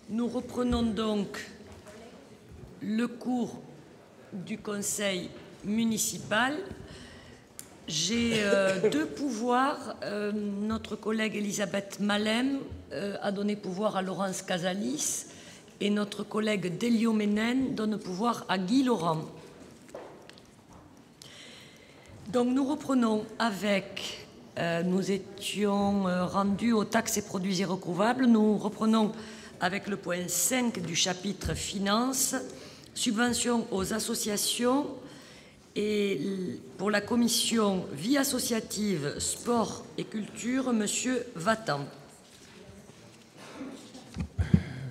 Nous reprenons donc le cours du conseil municipal. J'ai deux pouvoirs. Notre collègue Elisabeth Malem a donné pouvoir à Laurence Casalis et notre collègue Delio Ménène donne pouvoir à Guy Laurent. Donc nous reprenons avec, nous étions rendus aux taxes et produits irrecouvables, nous reprenons avec le point 5 du chapitre Finances, subventions aux associations, et pour la commission Vie associative, sport et culture, Monsieur Vatan.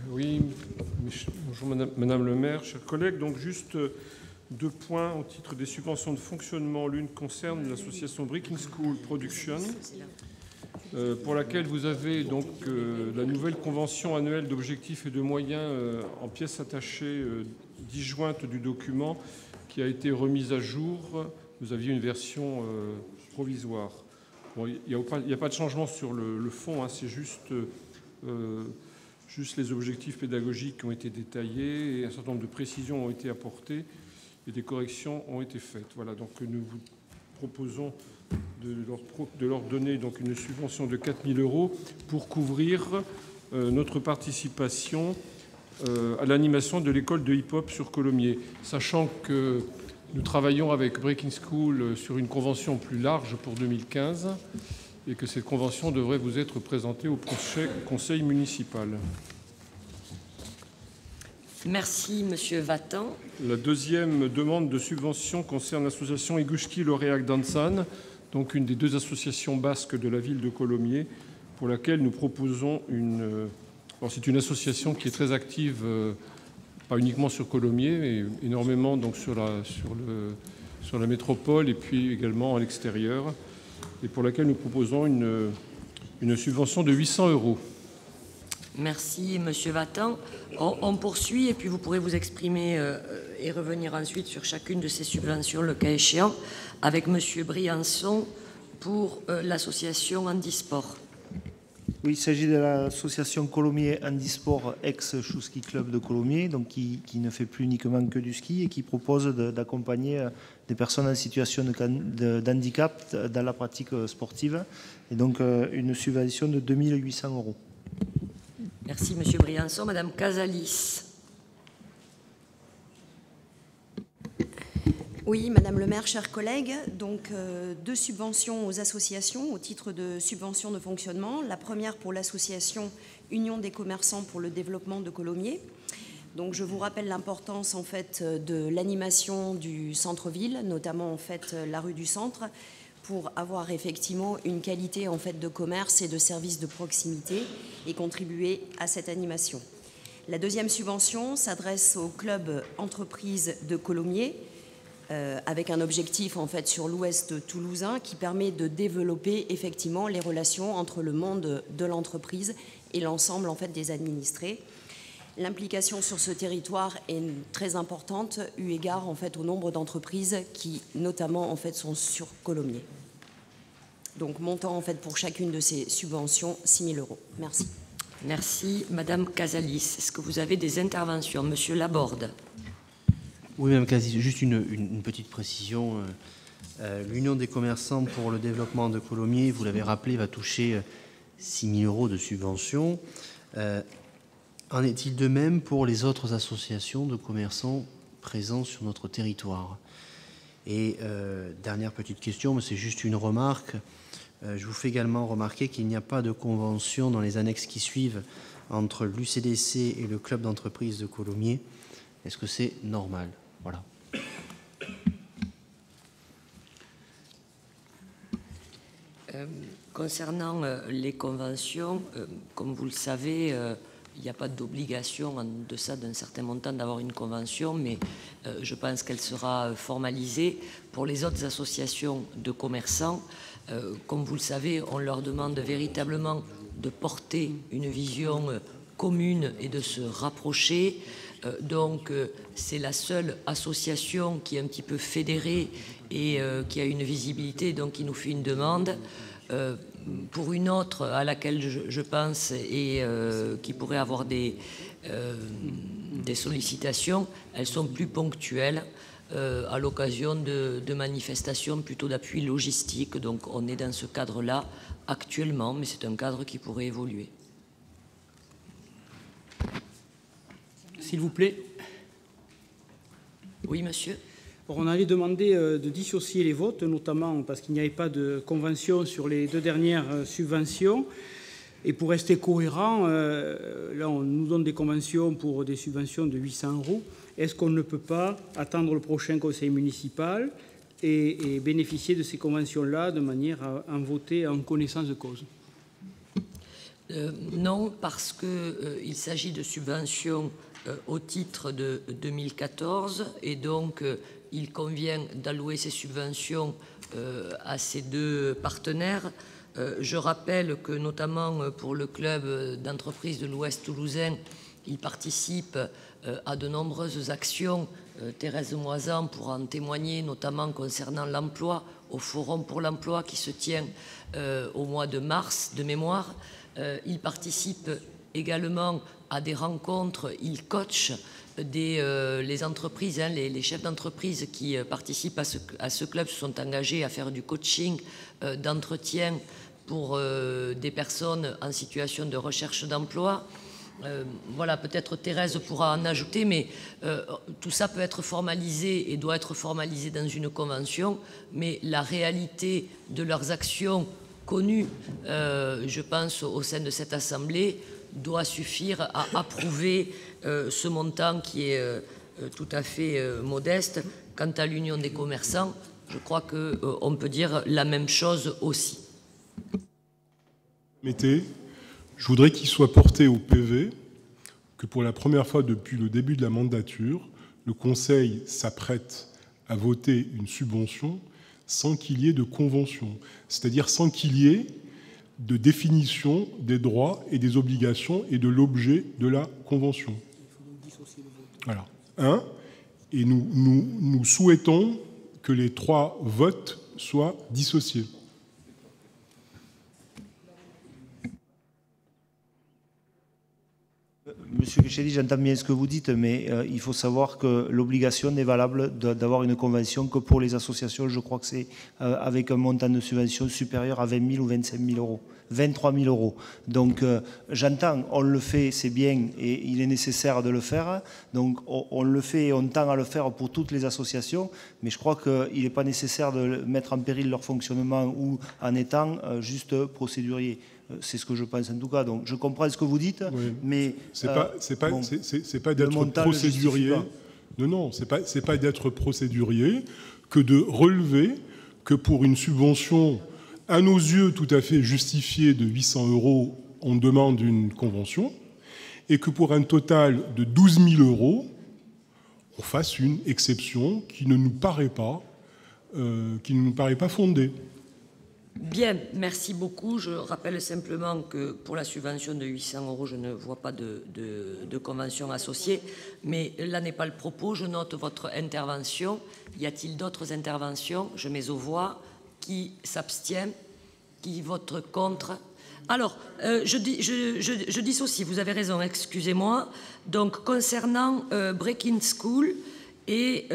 Oui, bonjour Madame le maire, chers collègues. Donc juste deux points au titre des subventions de fonctionnement. L'une concerne l'association Breaking School Production, pour laquelle vous avez donc la nouvelle convention annuelle d'objectifs et de moyens en pièces attachées disjointes du document qui a été remise à jour. Vous aviez une version provisoire. Bon, il n'y a pas de changement sur le fond, hein, c'est juste les objectifs pédagogiques qui ont été détaillés et un certain nombre de précisions ont été apportées et des corrections ont été faites. Voilà, donc nous vous proposons de leur donner donc une subvention de 4 000 € pour couvrir notre participation à l'animation de l'école de hip-hop sur Colomiers, sachant que nous travaillons avec Breaking School sur une convention plus large pour 2015 et que cette convention devrait vous être présentée au prochain conseil municipal. Merci, Monsieur Vatan. La deuxième demande de subvention concerne l'association Eguski Loreak Dansan, donc une des deux associations basques de la ville de Colomiers, pour laquelle nous proposons une... Alors c'est une association qui est très active, pas uniquement sur Colomiers, mais énormément donc sur la métropole et puis également à l'extérieur, et pour laquelle nous proposons une subvention de 800 €. Merci, Monsieur Vatan. On poursuit et puis vous pourrez vous exprimer et revenir ensuite sur chacune de ces subventions, le cas échéant, avec Monsieur Briançon pour l'association Handisport. Oui, il s'agit de l'association Colomiers Handisport ex-Chouski Club de Colomiers, donc qui ne fait plus uniquement que du ski et qui propose d'accompagner des personnes en situation d'handicap dans la pratique sportive, et donc une subvention de 2 800 €. Merci, Monsieur Briançon. Madame Casalis. Oui, Madame le maire, chers collègues, donc deux subventions aux associations au titre de subventions de fonctionnement. La première pour l'association Union des commerçants pour le développement de Colomiers. Donc je vous rappelle l'importance en fait de l'animation du centre-ville, notamment en fait la rue du Centre, pour avoir effectivement une qualité en fait de commerce et de services de proximité et contribuer à cette animation. La deuxième subvention s'adresse au club entreprise de Colomiers, avec un objectif en fait sur l'ouest toulousain qui permet de développer effectivement les relations entre le monde de l'entreprise et l'ensemble en fait des administrés. L'implication sur ce territoire est très importante eu égard en fait au nombre d'entreprises qui notamment en fait sont sur Colomiers. Donc montant en fait pour chacune de ces subventions 6 000 €. Merci. Merci, Madame Casalis. Est-ce que vous avez des interventions? Monsieur Laborde. Oui, Madame Casalis, juste une petite précision. L'Union des commerçants pour le développement de Colomiers, vous l'avez rappelé, va toucher 6 000 € de subventions. En est-il de même pour les autres associations de commerçants présents sur notre territoire? Et dernière petite question, mais c'est juste une remarque. Je vous fais également remarquer qu'il n'y a pas de convention dans les annexes qui suivent entre l'UCDC et le club d'entreprise de Colomiers. Est-ce que c'est normal? Voilà. Concernant les conventions, comme vous le savez, il n'y a pas d'obligation en deçà d'un certain montant d'avoir une convention, mais je pense qu'elle sera formalisée pour les autres associations de commerçants. Comme vous le savez, on leur demande véritablement de porter une vision commune et de se rapprocher. Donc c'est la seule association qui est un petit peu fédérée et qui a une visibilité, donc qui nous fait une demande. pour une autre à laquelle je pense et qui pourrait avoir des sollicitations, elles sont plus ponctuelles à l'occasion de manifestations plutôt d'appui logistique. Donc on est dans ce cadre-là actuellement, mais c'est un cadre qui pourrait évoluer. S'il vous plaît. Oui, monsieur. On avait demandé de dissocier les votes, notamment parce qu'il n'y avait pas de convention sur les 2 dernières subventions. Et pour rester cohérent, là, on nous donne des conventions pour des subventions de 800 €. Est-ce qu'on ne peut pas attendre le prochain conseil municipal et bénéficier de ces conventions-là de manière à en voter en connaissance de cause? Non, parce qu'il s'agit de subventions au titre de 2014 et donc il convient d'allouer ces subventions à ces 2 partenaires. Je rappelle que notamment pour le club d'entreprise de l'Ouest toulousain, il participe à de nombreuses actions. Thérèse Moisan pourra en témoigner, notamment concernant l'emploi, au Forum pour l'emploi qui se tient au mois de mars de mémoire. Il participe également à des rencontres, il coach les entreprises, les chefs d'entreprise qui participent à ce club se sont engagés à faire du coaching d'entretien pour des personnes en situation de recherche d'emploi. Voilà, peut-être Thérèse pourra en ajouter, mais tout ça peut être formalisé et doit être formalisé dans une convention, mais la réalité de leurs actions connues, je pense, au sein de cette Assemblée, doit suffire à approuver ce montant qui est tout à fait modeste. Quant à l'Union des commerçants, je crois qu'on peut dire la même chose aussi. Je voudrais qu'il soit porté au PV que pour la première fois depuis le début de la mandature, le Conseil s'apprête à voter une subvention sans qu'il y ait de convention, c'est-à-dire sans qu'il y ait de définition des droits et des obligations et de l'objet de la convention. Voilà. Et nous souhaitons que les 3 votes soient dissociés. Monsieur Guichelli, j'entends bien ce que vous dites, mais il faut savoir que l'obligation n'est valable d'avoir une convention que pour les associations. Je crois que c'est avec un montant de subvention supérieur à 20 000 ou 25 000 euros, 23 000 euros. Donc j'entends, on le fait, c'est bien et il est nécessaire de le faire. Donc on le fait et on tend à le faire pour toutes les associations, mais je crois qu'il n'est pas nécessaire de mettre en péril leur fonctionnement ou en étant juste procédurier. C'est ce que je pense en tout cas. Donc je comprends ce que vous dites, oui. Mais c'est pas d'être procédurier. Non, c'est pas d'être procédurier que de relever que pour une subvention à nos yeux tout à fait justifiée de 800 €, on demande une convention, et que pour un total de 12 000 €, on fasse une exception qui ne nous paraît pas fondée. Bien, merci beaucoup. Je rappelle simplement que pour la subvention de 800 €, je ne vois pas de convention associée, mais là n'est pas le propos. Je note votre intervention. Y a-t-il d'autres interventions? Je mets aux voix. Qui s'abstient? Qui vote contre? Alors, je dissocie, vous avez raison, excusez-moi. Donc, concernant Breaking School et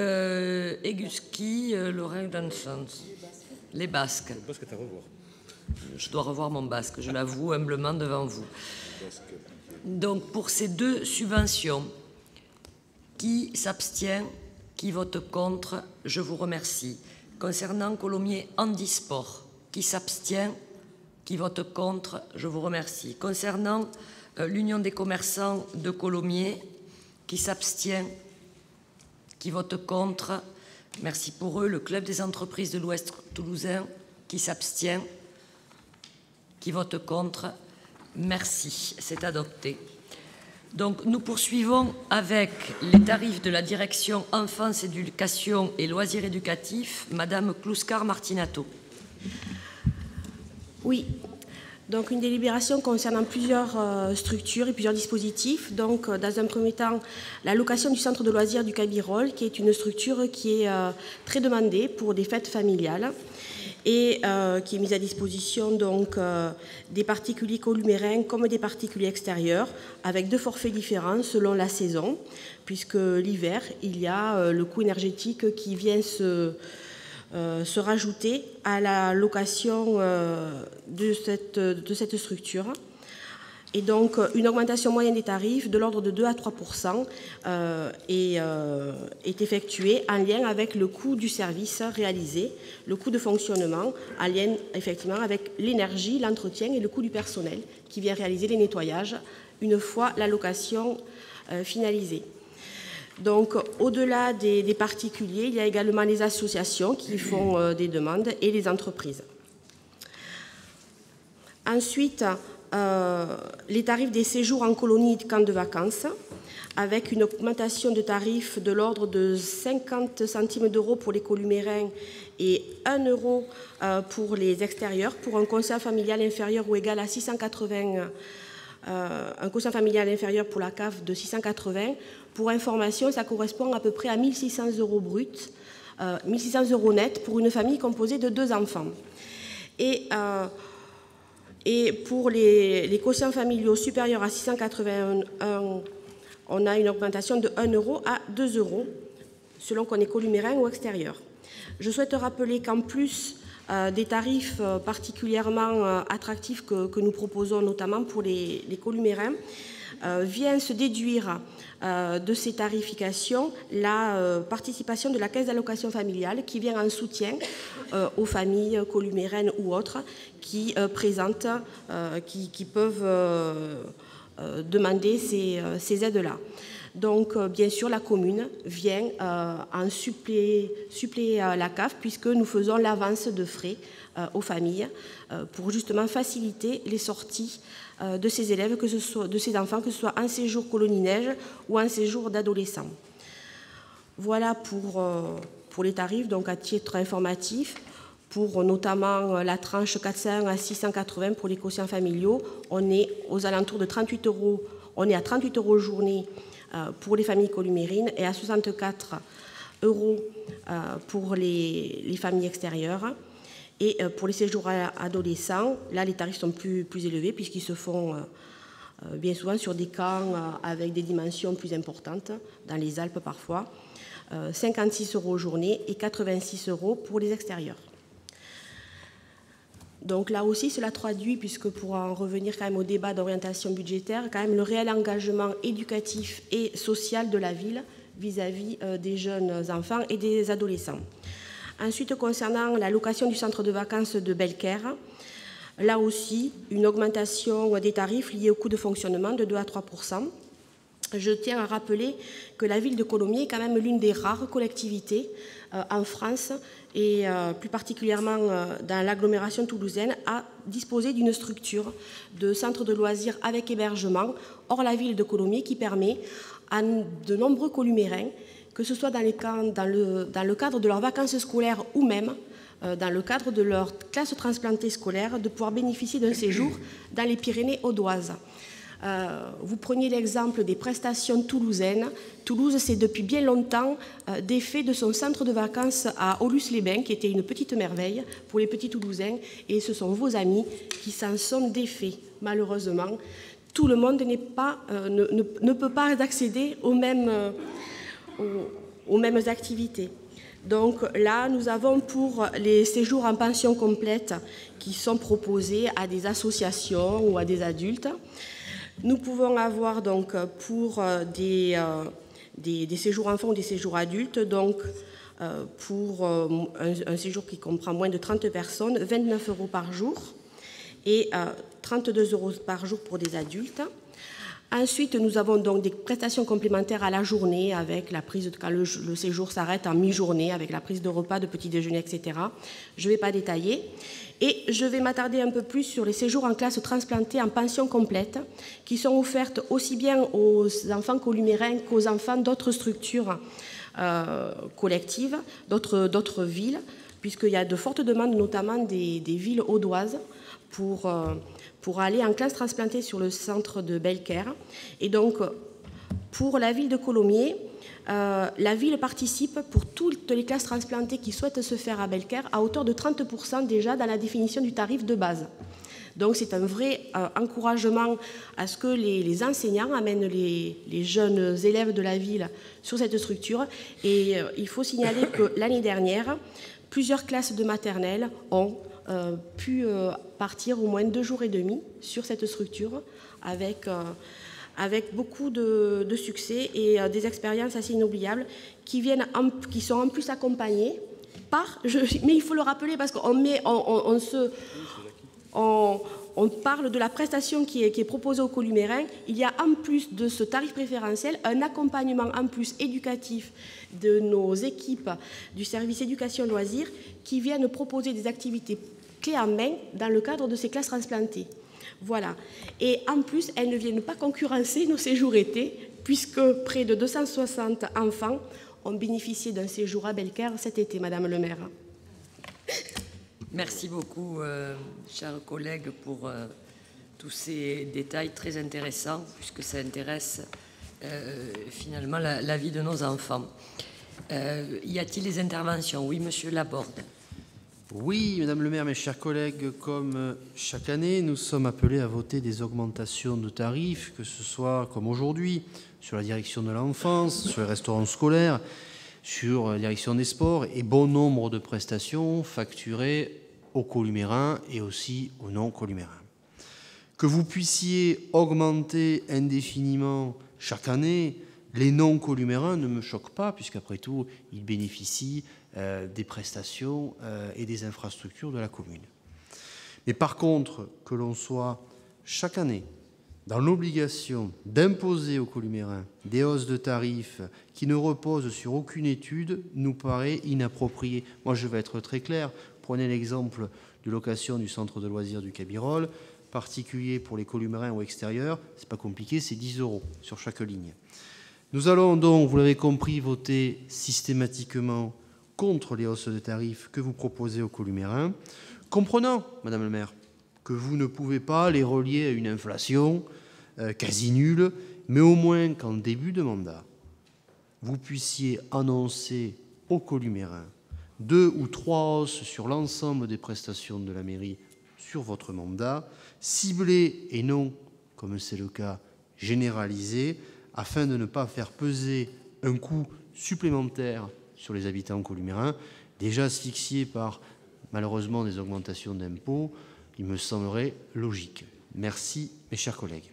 Eguski, Lorraine Dansons. Les Basques. Le basque est à revoir. Je dois revoir mon basque, je l'avoue humblement devant vous. Donc, pour ces 2 subventions, qui s'abstient? Qui vote contre? Je vous remercie. Concernant Colomiers Handisport, qui s'abstient? Qui vote contre? Je vous remercie. Concernant l'Union des commerçants de Colomiers, qui s'abstient? Qui vote contre? Merci pour eux. Le Club des entreprises de l'Ouest toulousain, qui s'abstient? Qui vote contre? Merci, c'est adopté. Donc nous poursuivons avec les tarifs de la direction enfance, éducation et loisirs éducatifs. Madame Clouscar-Martinato. Oui. Donc une délibération concernant plusieurs structures et plusieurs dispositifs. Donc dans un premier temps, la location du centre de loisirs du Cabirol, qui est une structure qui est très demandée pour des fêtes familiales. et qui est mise à disposition donc des particuliers columérins comme des particuliers extérieurs, avec 2 forfaits différents selon la saison, puisque l'hiver, il y a le coût énergétique qui vient se rajouter à la location de cette structure. Et donc, une augmentation moyenne des tarifs de l'ordre de 2 à 3% est effectuée en lien avec le coût du service réalisé, le coût de fonctionnement, en lien effectivement avec l'énergie, l'entretien et le coût du personnel qui vient réaliser les nettoyages une fois la location finalisée. Donc, au-delà des particuliers, il y a également les associations qui font des demandes et les entreprises. Ensuite, les tarifs des séjours en colonie de camps de vacances, avec une augmentation de tarifs de l'ordre de 50 centimes d'euros pour les columérins et 1 euro pour les extérieurs, pour un quotient familial inférieur ou égal à 680, un quotient familial inférieur pour la CAF de 680. Pour information, ça correspond à peu près à 1 600 euros bruts, 1 600 euros nets pour une famille composée de 2 enfants. Et pour les quotients familiaux supérieurs à 681, on a une augmentation de 1 euro à 2 euros, selon qu'on est columérin ou extérieur. Je souhaite rappeler qu'en plus des tarifs particulièrement attractifs que nous proposons, notamment pour les columérins, vient se déduire de ces tarifications la participation de la caisse d'allocation familiale qui vient en soutien aux familles columérines ou autres qui présentent, qui peuvent demander ces aides-là. Donc, bien sûr, la commune vient en suppléer la CAF puisque nous faisons l'avance de frais aux familles pour justement faciliter les sorties de ces élèves, que ce soit de ces enfants, que ce soit en séjour colonie neige ou en séjour d'adolescents. Voilà pour les tarifs, donc à titre informatif, pour notamment la tranche 401 à 680 pour les quotients familiaux, on est aux alentours de 38 euros, on est à 38 euros journée pour les familles columérines et à 64 euros pour les familles extérieures. Et pour les séjours adolescents, là, les tarifs sont plus élevés puisqu'ils se font bien souvent sur des camps avec des dimensions plus importantes, dans les Alpes parfois. 56 euros journée et 86 euros pour les extérieurs. Donc là aussi, cela traduit, puisque pour en revenir quand même au débat d'orientation budgétaire, quand même le réel engagement éducatif et social de la ville vis-à-vis des jeunes enfants et des adolescents. Ensuite, concernant la location du centre de vacances de Belcaire, là aussi, une augmentation des tarifs liés au coût de fonctionnement de 2 à 3%. Je tiens à rappeler que la ville de Colomiers est quand même l'une des rares collectivités en France et plus particulièrement dans l'agglomération toulousaine à disposer d'une structure de centre de loisirs avec hébergement hors la ville de Colomiers qui permet à de nombreux columérins, que ce soit dans le cadre de leurs vacances scolaires ou même dans le cadre de leur classe transplantée scolaire, de pouvoir bénéficier d'un séjour dans les Pyrénées audoises. Vous preniez l'exemple des prestations toulousaines. Toulouse, c'est depuis bien longtemps défait de son centre de vacances à Aulus-les-Bains, qui était une petite merveille pour les petits Toulousains, et ce sont vos amis qui s'en sont défaits, malheureusement. Tout le monde ne peut pas accéder aux mêmes activités. Donc là, nous avons pour les séjours en pension complète qui sont proposés à des associations ou à des adultes. Nous pouvons avoir donc pour des séjours enfants ou des séjours adultes, donc pour un séjour qui comprend moins de 30 personnes, 29 euros par jour et 32 euros par jour pour des adultes. Ensuite, nous avons donc des prestations complémentaires à la journée avec la prise, quand le séjour s'arrête en mi-journée, avec la prise de repas, de petit déjeuner, etc. Je ne vais pas détailler. Et je vais m'attarder un peu plus sur les séjours en classe transplantée en pension complète, qui sont offertes aussi bien aux enfants columérins qu'aux enfants d'autres structures collectives, d'autres villes, puisqu'il y a de fortes demandes, notamment des villes audoises, pour aller en classe transplantée sur le centre de Belcaire. Et donc, pour la ville de Colomiers, la ville participe pour toutes les classes transplantées qui souhaitent se faire à Bellecaire à hauteur de 30% déjà dans la définition du tarif de base. Donc c'est un vrai encouragement à ce que les enseignants amènent les jeunes élèves de la ville sur cette structure. Et il faut signaler que l'année dernière, plusieurs classes de maternelle ont pu partir au moins 2 jours et demi sur cette structure avec beaucoup de succès et des expériences assez inoubliables qui sont en plus accompagnées par... mais il faut le rappeler parce on parle de la prestation qui est proposée aux Columérins. Il y a en plus de ce tarif préférentiel un accompagnement en plus éducatif de nos équipes du service éducation-loisirs qui viennent proposer des activités clés en main dans le cadre de ces classes transplantées. Voilà. Et en plus, elles ne viennent pas concurrencer nos séjours été, puisque près de 260 enfants ont bénéficié d'un séjour à Bellecaire cet été, Madame le maire. Merci beaucoup, chers collègues, pour tous ces détails très intéressants, puisque ça intéresse finalement la vie de nos enfants. Y a-t-il des interventions? Oui, Monsieur Laborde. Oui, Madame le maire, mes chers collègues, comme chaque année, nous sommes appelés à voter des augmentations de tarifs, que ce soit comme aujourd'hui, sur la direction de l'enfance, sur les restaurants scolaires, sur la direction des sports, et bon nombre de prestations facturées aux columérins et aussi aux non-columérins. Que vous puissiez augmenter indéfiniment chaque année les non-columérins ne me choque pas, puisqu'après tout, ils bénéficient des prestations et des infrastructures de la commune. Mais par contre, que l'on soit chaque année dans l'obligation d'imposer aux columérins des hausses de tarifs qui ne reposent sur aucune étude nous paraît inapproprié. Moi, je vais être très clair. Prenez l'exemple de location du centre de loisirs du Cabirol, particulier pour les columérins ou extérieurs, c'est pas compliqué, c'est 10 € sur chaque ligne. Nous allons donc, vous l'avez compris, voter systématiquement contre les hausses de tarifs que vous proposez aux columérins, comprenant, Madame le maire, que vous ne pouvez pas les relier à une inflation quasi nulle, mais au moins qu'en début de mandat, vous puissiez annoncer aux columérins 2 ou 3 hausses sur l'ensemble des prestations de la mairie sur votre mandat, ciblées et non, comme c'est le cas, généralisées, afin de ne pas faire peser un coût supplémentaire sur les habitants columérins, déjà asphyxiés par, malheureusement, des augmentations d'impôts. Il me semblerait logique. Merci, mes chers collègues.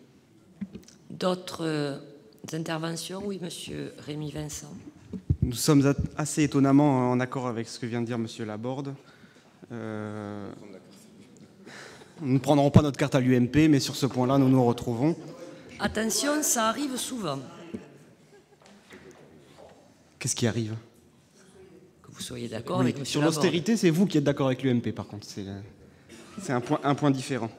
D'autres interventions? Oui, Monsieur Rémy Vincent. Nous sommes assez étonnamment en accord avec ce que vient de dire Monsieur Laborde. Nous ne prendrons pas notre carte à l'UMP, mais sur ce point-là, nous nous retrouvons. Attention, ça arrive souvent. Qu'est-ce qui arrive? Que vous soyez d'accord avec M. Sur l'austérité, c'est vous qui êtes d'accord avec l'UMP, par contre. C'est un point différent.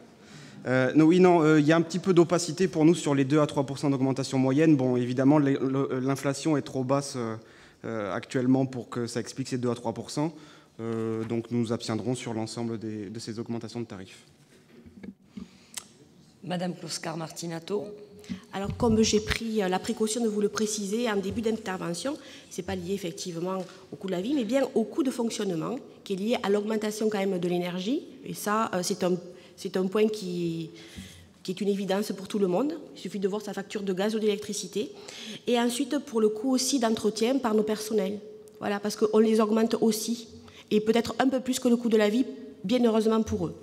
Il y a un petit peu d'opacité pour nous sur les 2 à 3% d'augmentation moyenne. Bon, évidemment, l'inflation est trop basse actuellement pour que ça explique ces 2 à 3%. Donc nous nous abstiendrons sur l'ensemble de ces augmentations de tarifs. Madame Closcar-Martinato. Alors, comme j'ai pris la précaution de vous le préciser en début d'intervention, ce n'est pas lié effectivement au coût de la vie, mais bien au coût de fonctionnement, qui est lié à l'augmentation quand même de l'énergie. Et ça, c'est un point qui est une évidence pour tout le monde. Il suffit de voir sa facture de gaz ou d'électricité. Et ensuite, pour le coût aussi d'entretien par nos personnels. Voilà, parce qu'on les augmente aussi. Et peut-être un peu plus que le coût de la vie, bien heureusement pour eux.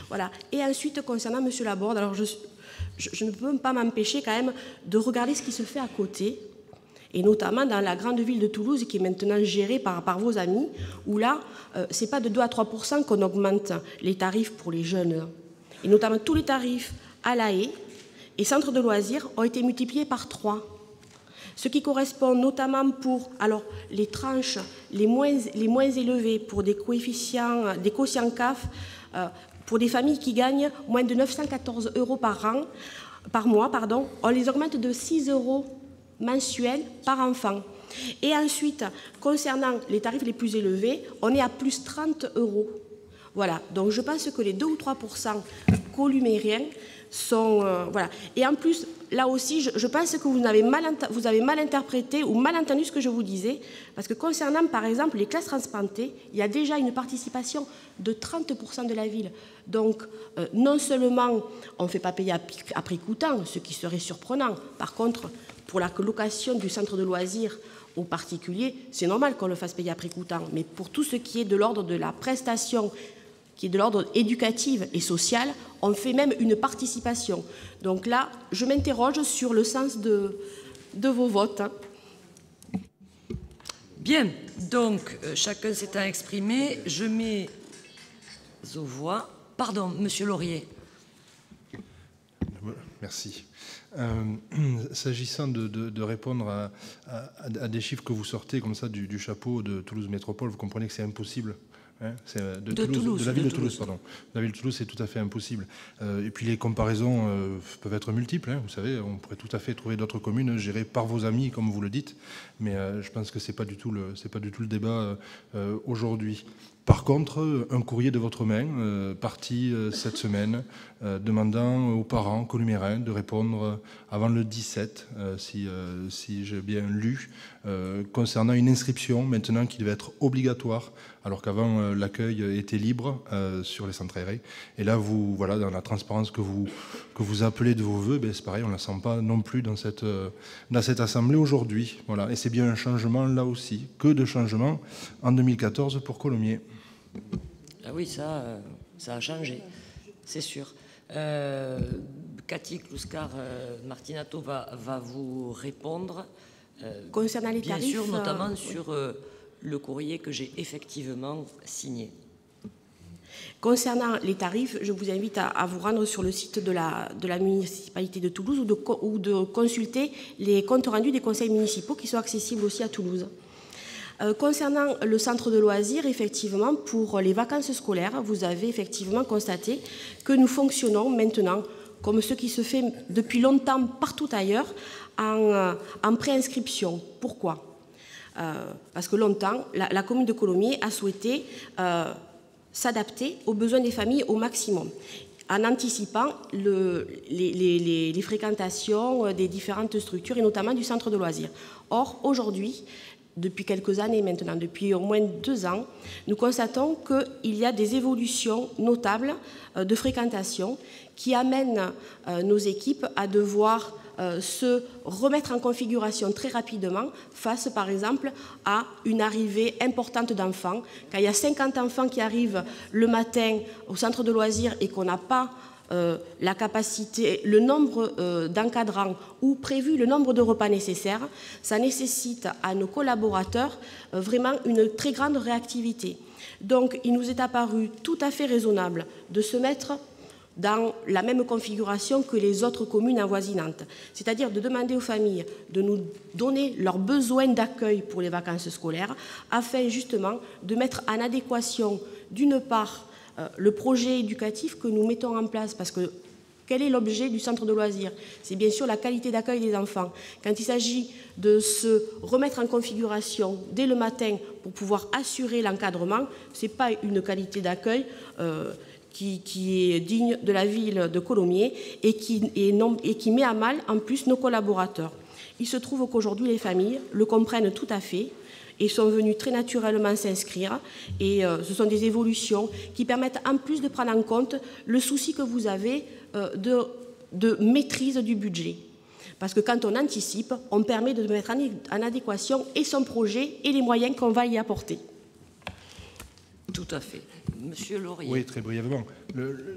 Voilà. Et ensuite, concernant M. Laborde, alors je ne peux pas m'empêcher quand même de regarder ce qui se fait à côté, et notamment dans la grande ville de Toulouse, qui est maintenant gérée par vos amis, où là, ce n'est pas de 2 à 3% qu'on augmente les tarifs pour les jeunes. Et notamment tous les tarifs à la haie et centres de loisirs ont été multipliés par 3. Ce qui correspond notamment pour les tranches les moins élevées pour des quotients CAF, pour des familles qui gagnent moins de 914 € par mois, on les augmente de 6 € mensuels par enfant. Et ensuite, concernant les tarifs les plus élevés, on est à plus 30 €. Voilà, donc je pense que les 2 ou 3% columériens sont... voilà. Et en plus, là aussi, je pense que vous avez mal interprété ou mal entendu ce que je vous disais, parce que concernant, par exemple, les classes transplantées, il y a déjà une participation de 30% de la ville. Donc, non seulement on ne fait pas payer à prix coûtant, ce qui serait surprenant. Par contre, pour la location du centre de loisirs aux particuliers, c'est normal qu'on le fasse payer à prix coûtant. Mais pour tout ce qui est de l'ordre de la prestation, qui est de l'ordre éducatif et social, on fait même une participation. Donc là, je m'interroge sur le sens de vos votes. Bien, donc chacun s'étant exprimé, je mets aux voix. Pardon, Monsieur Laurier. Merci. S'agissant de répondre à des chiffres que vous sortez comme ça du chapeau de Toulouse Métropole, vous comprenez que c'est impossible. Hein, de la ville de Toulouse, pardon. La ville de Toulouse, c'est tout à fait impossible. Et puis les comparaisons peuvent être multiples. Hein, vous savez, on pourrait tout à fait trouver d'autres communes gérées par vos amis, comme vous le dites. Mais je pense que c'est pas du tout le débat aujourd'hui. Par contre, un courrier de votre main, parti cette semaine, demandant aux parents columérains de répondre avant le 17, si j'ai bien lu, concernant une inscription maintenant qui devait être obligatoire, alors qu'avant l'accueil était libre sur les centres aérés. Et là, voilà, dans la transparence que vous appelez de vos voeux, ben, c'est pareil, on ne la sent pas non plus dans cette assemblée aujourd'hui. Voilà. Et c'est bien un changement là aussi. Que de changements en 2014 pour Colomiers. Ah oui, ça a changé, c'est sûr. Cathy Clouscar-Martinato va vous répondre. Concernant les tarifs, bien sûr, notamment sur le courrier que j'ai effectivement signé. Concernant les tarifs, je vous invite à vous rendre sur le site de la municipalité de Toulouse ou de consulter les comptes rendus des conseils municipaux qui sont accessibles aussi à Toulouse. Concernant le centre de loisirs, effectivement, pour les vacances scolaires, vous avez effectivement constaté que nous fonctionnons maintenant comme ce qui se fait depuis longtemps partout ailleurs, en préinscription. Pourquoi ? Parce que longtemps, la commune de Colomiers a souhaité s'adapter aux besoins des familles au maximum, en anticipant les fréquentations des différentes structures, et notamment du centre de loisirs. Or, aujourd'hui, depuis quelques années maintenant, depuis au moins 2 ans, nous constatons qu'il y a des évolutions notables de fréquentation qui amènent nos équipes à devoir se remettre en configuration très rapidement face, par exemple, à une arrivée importante d'enfants. Quand il y a 50 enfants qui arrivent le matin au centre de loisirs et qu'on n'a pas la capacité, le nombre d'encadrants ou prévu le nombre de repas nécessaires, ça nécessite à nos collaborateurs vraiment une très grande réactivité. Donc, il nous est apparu tout à fait raisonnable de se mettre dans la même configuration que les autres communes avoisinantes, c'est-à-dire de demander aux familles de nous donner leurs besoins d'accueil pour les vacances scolaires, afin justement de mettre en adéquation, d'une part, le projet éducatif que nous mettons en place, parce que quel est l'objet du centre de loisirs? C'est bien sûr la qualité d'accueil des enfants. Quand il s'agit de se remettre en configuration dès le matin pour pouvoir assurer l'encadrement, ce n'est pas une qualité d'accueil qui est digne de la ville de Colomiers et qui met à mal en plus nos collaborateurs. Il se trouve qu'aujourd'hui les familles le comprennent tout à fait et sont venus très naturellement s'inscrire. Et ce sont des évolutions qui permettent en plus de prendre en compte le souci que vous avez de maîtrise du budget. Parce que quand on anticipe, on permet de mettre en adéquation et son projet et les moyens qu'on va y apporter. Tout à fait. Monsieur Laurier. Oui, très brièvement.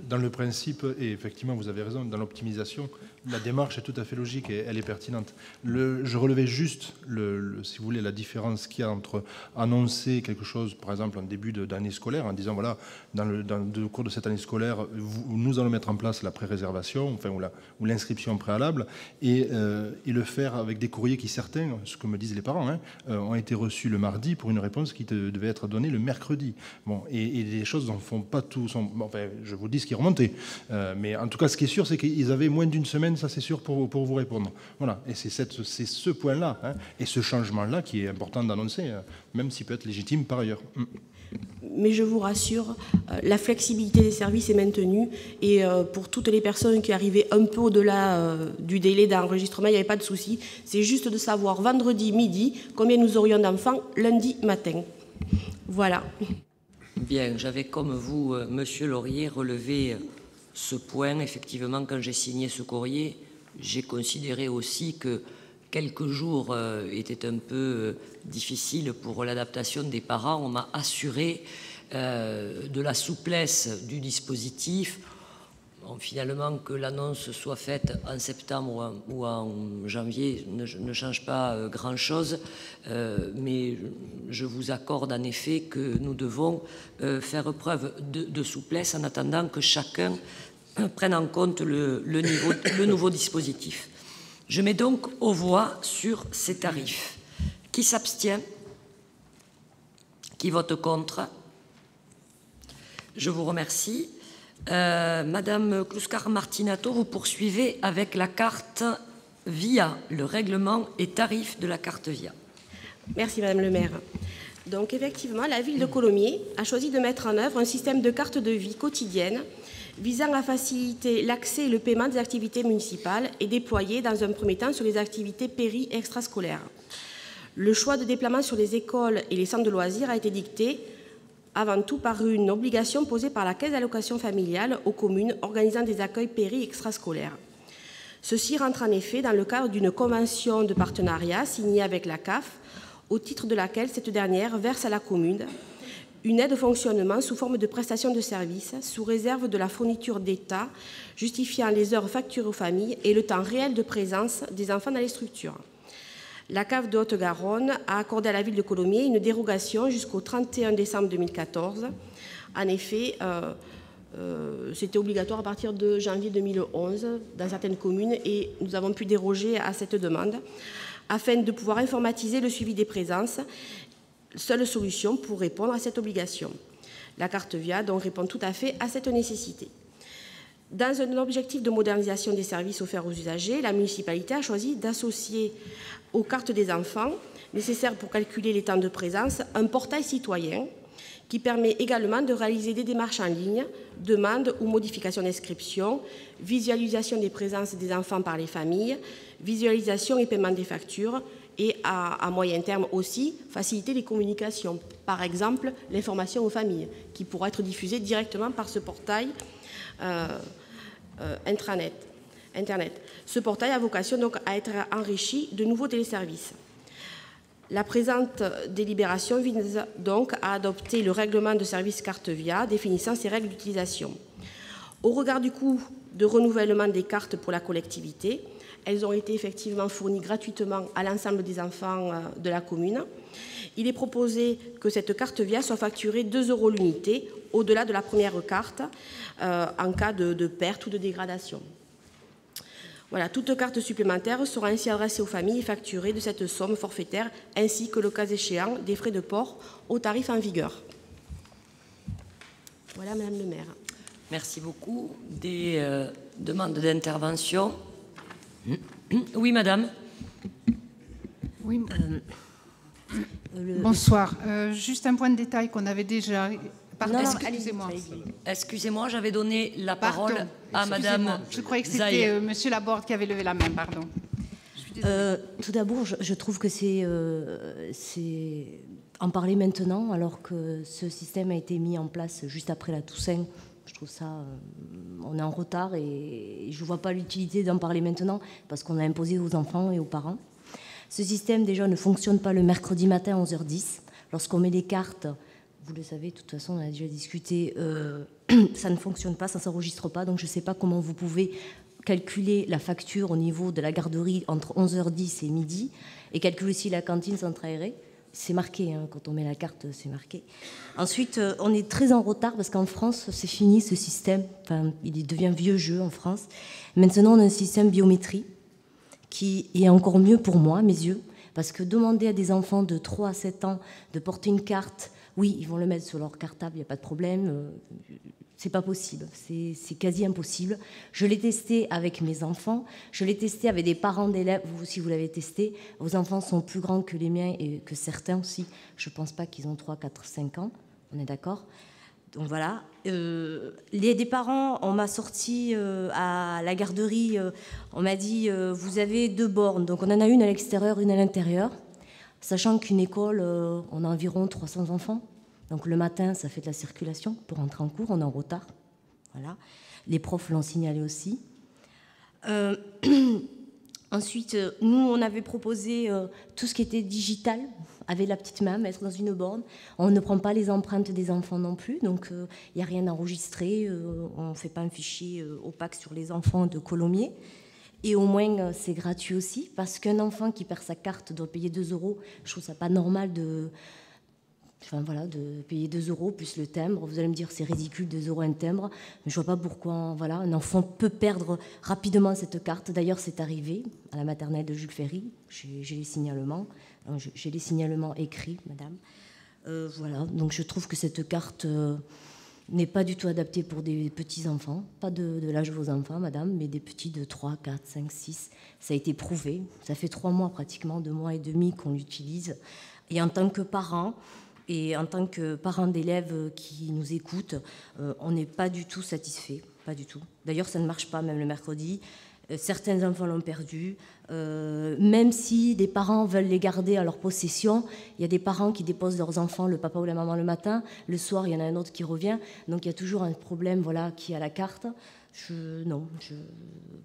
Dans le principe, et effectivement vous avez raison, dans l'optimisation, la démarche est tout à fait logique et elle est pertinente. Je relevais juste, si vous voulez, la différence qu'il y a entre annoncer quelque chose, par exemple, en début d'année scolaire, en disant, voilà, dans le cours de cette année scolaire, nous allons mettre en place la pré-réservation, enfin, ou l'inscription préalable, et le faire avec des courriers qui, certains, ce que me disent les parents, ont été reçus le mardi pour une réponse qui devait être donnée le mercredi. Bon, et les choses n'en font pas tout. Enfin, je vous dis ce qui est remonté. Mais en tout cas, ce qui est sûr, c'est qu'ils avaient moins d'une semaine Hélène, ça c'est sûr, pour vous répondre. Voilà, et c'est ce point-là, hein, et ce changement-là qui est important d'annoncer, même s'il peut être légitime par ailleurs. Mais je vous rassure, la flexibilité des services est maintenue, et pour toutes les personnes qui arrivaient un peu au-delà du délai d'enregistrement, il n'y avait pas de souci. C'est juste de savoir vendredi midi combien nous aurions d'enfants lundi matin. Voilà. Bien, j'avais comme vous, Monsieur Laurier, relevé ce point. Effectivement, quand j'ai signé ce courrier, j'ai considéré aussi que quelques jours étaient un peu difficiles pour l'adaptation des parents. On m'a assuré de la souplesse du dispositif. Bon, finalement, que l'annonce soit faite en septembre ou en janvier ne change pas grand-chose, mais je vous accorde en effet que nous devons faire preuve de souplesse en attendant que chacun prenne en compte le nouveau dispositif. Je mets donc aux voix sur ces tarifs. Qui s'abstient? Qui vote contre? Je vous remercie. Madame Kluskar-Martinato, vous poursuivez avec la carte VIA, le règlement et tarifs de la carte VIA. Merci Madame le maire. Donc effectivement, la ville de Colomiers a choisi de mettre en œuvre un système de carte de vie quotidienne visant à faciliter l'accès et le paiement des activités municipales et déployé dans un premier temps sur les activités péri- et extrascolaires. Le choix de déploiement sur les écoles et les centres de loisirs a été dicté avant tout par une obligation posée par la Caisse d'allocation familiale aux communes organisant des accueils péri- et extrascolaires. Ceci rentre en effet dans le cadre d'une convention de partenariat signée avec la CAF, au titre de laquelle cette dernière verse à la commune une aide au fonctionnement sous forme de prestation de services, sous réserve de la fourniture d'État, justifiant les heures facturées aux familles et le temps réel de présence des enfants dans les structures. La CAF de Haute-Garonne a accordé à la ville de Colomiers une dérogation jusqu'au 31 décembre 2014. En effet, c'était obligatoire à partir de janvier 2011 dans certaines communes et nous avons pu déroger à cette demande afin de pouvoir informatiser le suivi des présences, seule solution pour répondre à cette obligation. La carte VIA donc répond tout à fait à cette nécessité. Dans un objectif de modernisation des services offerts aux usagers, la municipalité a choisi d'associer aux cartes des enfants, nécessaires pour calculer les temps de présence, un portail citoyen qui permet également de réaliser des démarches en ligne, demande ou modification d'inscription, visualisation des présences des enfants par les familles, visualisation et paiement des factures, et à moyen terme aussi, faciliter les communications. Par exemple, l'information aux familles, qui pourra être diffusée directement par ce portail Internet. Ce portail a vocation donc à être enrichi de nouveaux téléservices. La présente délibération vise donc à adopter le règlement de service carte VIA définissant ses règles d'utilisation. Au regard du coût de renouvellement des cartes pour la collectivité, elles ont été effectivement fournies gratuitement à l'ensemble des enfants de la commune. Il est proposé que cette carte VIA soit facturée 2 € l'unité, au-delà de la première carte, en cas de perte ou de dégradation. Voilà, toute carte supplémentaire sera ainsi adressée aux familles et facturée de cette somme forfaitaire, ainsi que le cas échéant des frais de port au tarif en vigueur. Voilà, Madame le maire. Merci beaucoup. Des demandes d'intervention. Oui, madame. Oui. Bonsoir. Juste un point de détail qu'on avait déjà... Excusez-moi. Excusez-moi, j'avais donné la parole à madame. Je croyais que c'était monsieur Laborde qui avait levé la main, pardon. Tout d'abord, je trouve que c'est en parler maintenant, alors que ce système a été mis en place juste après la Toussaint. Je trouve ça, on est en retard et je ne vois pas l'utilité d'en parler maintenant parce qu'on a imposé aux enfants et aux parents. Ce système déjà ne fonctionne pas le mercredi matin à 11h10. Lorsqu'on met les cartes, vous le savez, de toute façon on a déjà discuté, ça ne fonctionne pas, ça ne s'enregistre pas. Donc je ne sais pas comment vous pouvez calculer la facture au niveau de la garderie entre 11h10 et midi et calculer aussi la cantine centre-aérée. C'est marqué, hein, quand on met la carte, c'est marqué. Ensuite, on est très en retard parce qu'en France, c'est fini ce système. Enfin, il devient vieux jeu en France. Maintenant, on a un système biométrie qui est encore mieux pour moi, à mes yeux, parce que demander à des enfants de 3 à 7 ans de porter une carte, oui, ils vont le mettre sur leur cartable, il n'y a pas de problème. C'est pas possible, c'est quasi impossible. Je l'ai testé avec mes enfants, je l'ai testé avec des parents d'élèves, vous aussi vous l'avez testé. Vos enfants sont plus grands que les miens et que certains aussi. Je ne pense pas qu'ils ont 3, 4, 5 ans, on est d'accord? Donc voilà. Des parents, on m'a sorti à la garderie, on m'a dit vous avez 2 bornes, donc on en a une à l'extérieur, une à l'intérieur, sachant qu'une école, on a environ 300 enfants. Donc le matin, ça fait de la circulation pour entrer en cours, on est en retard. Voilà. Les profs l'ont signalé aussi. Ensuite, nous, on avait proposé tout ce qui était digital, avec la petite main, mettre dans une borne. On ne prend pas les empreintes des enfants non plus, donc il n'y a rien enregistré. On ne fait pas un fichier opaque sur les enfants de Colomiers. Et au moins, c'est gratuit aussi, parce qu'un enfant qui perd sa carte doit payer 2 €. Je trouve ça pas normal de payer 2 € plus le timbre. Vous allez me dire c'est ridicule, 2 € un timbre, mais je vois pas pourquoi un enfant peut perdre rapidement cette carte. D'ailleurs, c'est arrivé à la maternelle de Jules Ferry. J'ai les signalements. J'ai les signalements écrits, madame. Voilà, donc je trouve que cette carte n'est pas du tout adaptée pour des petits-enfants, pas de l'âge de vos enfants, madame, mais des petits de 3, 4, 5, 6. Ça a été prouvé. Ça fait 3 mois pratiquement, 2 mois et demi qu'on l'utilise. Et en tant que parent, et en tant que parents d'élèves qui nous écoutent, on n'est pas du tout satisfait, pas du tout. D'ailleurs, ça ne marche pas, même le mercredi. Certains enfants l'ont perdu. Même si des parents veulent les garder à leur possession, il y a des parents qui déposent leurs enfants, le papa ou la maman, le matin. Le soir, il y en a un autre qui revient. Donc, il y a toujours un problème qui a la carte.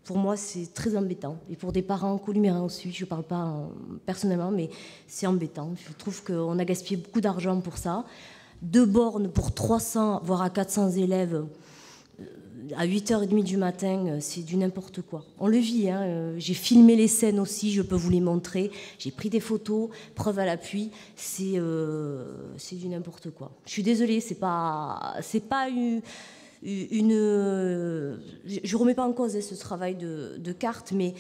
Pour moi, c'est très embêtant. Et pour des parents columérins aussi, je ne parle pas personnellement, mais c'est embêtant. Je trouve qu'on a gaspillé beaucoup d'argent pour ça. 2 bornes pour 300, voire à 400 élèves à 8h30 du matin, c'est du n'importe quoi. On le vit, hein. J'ai filmé les scènes aussi, je peux vous les montrer. J'ai pris des photos, preuve à l'appui. C'est du n'importe quoi. Je suis désolée, c'est pas je remets pas en cause ce travail de carte, mais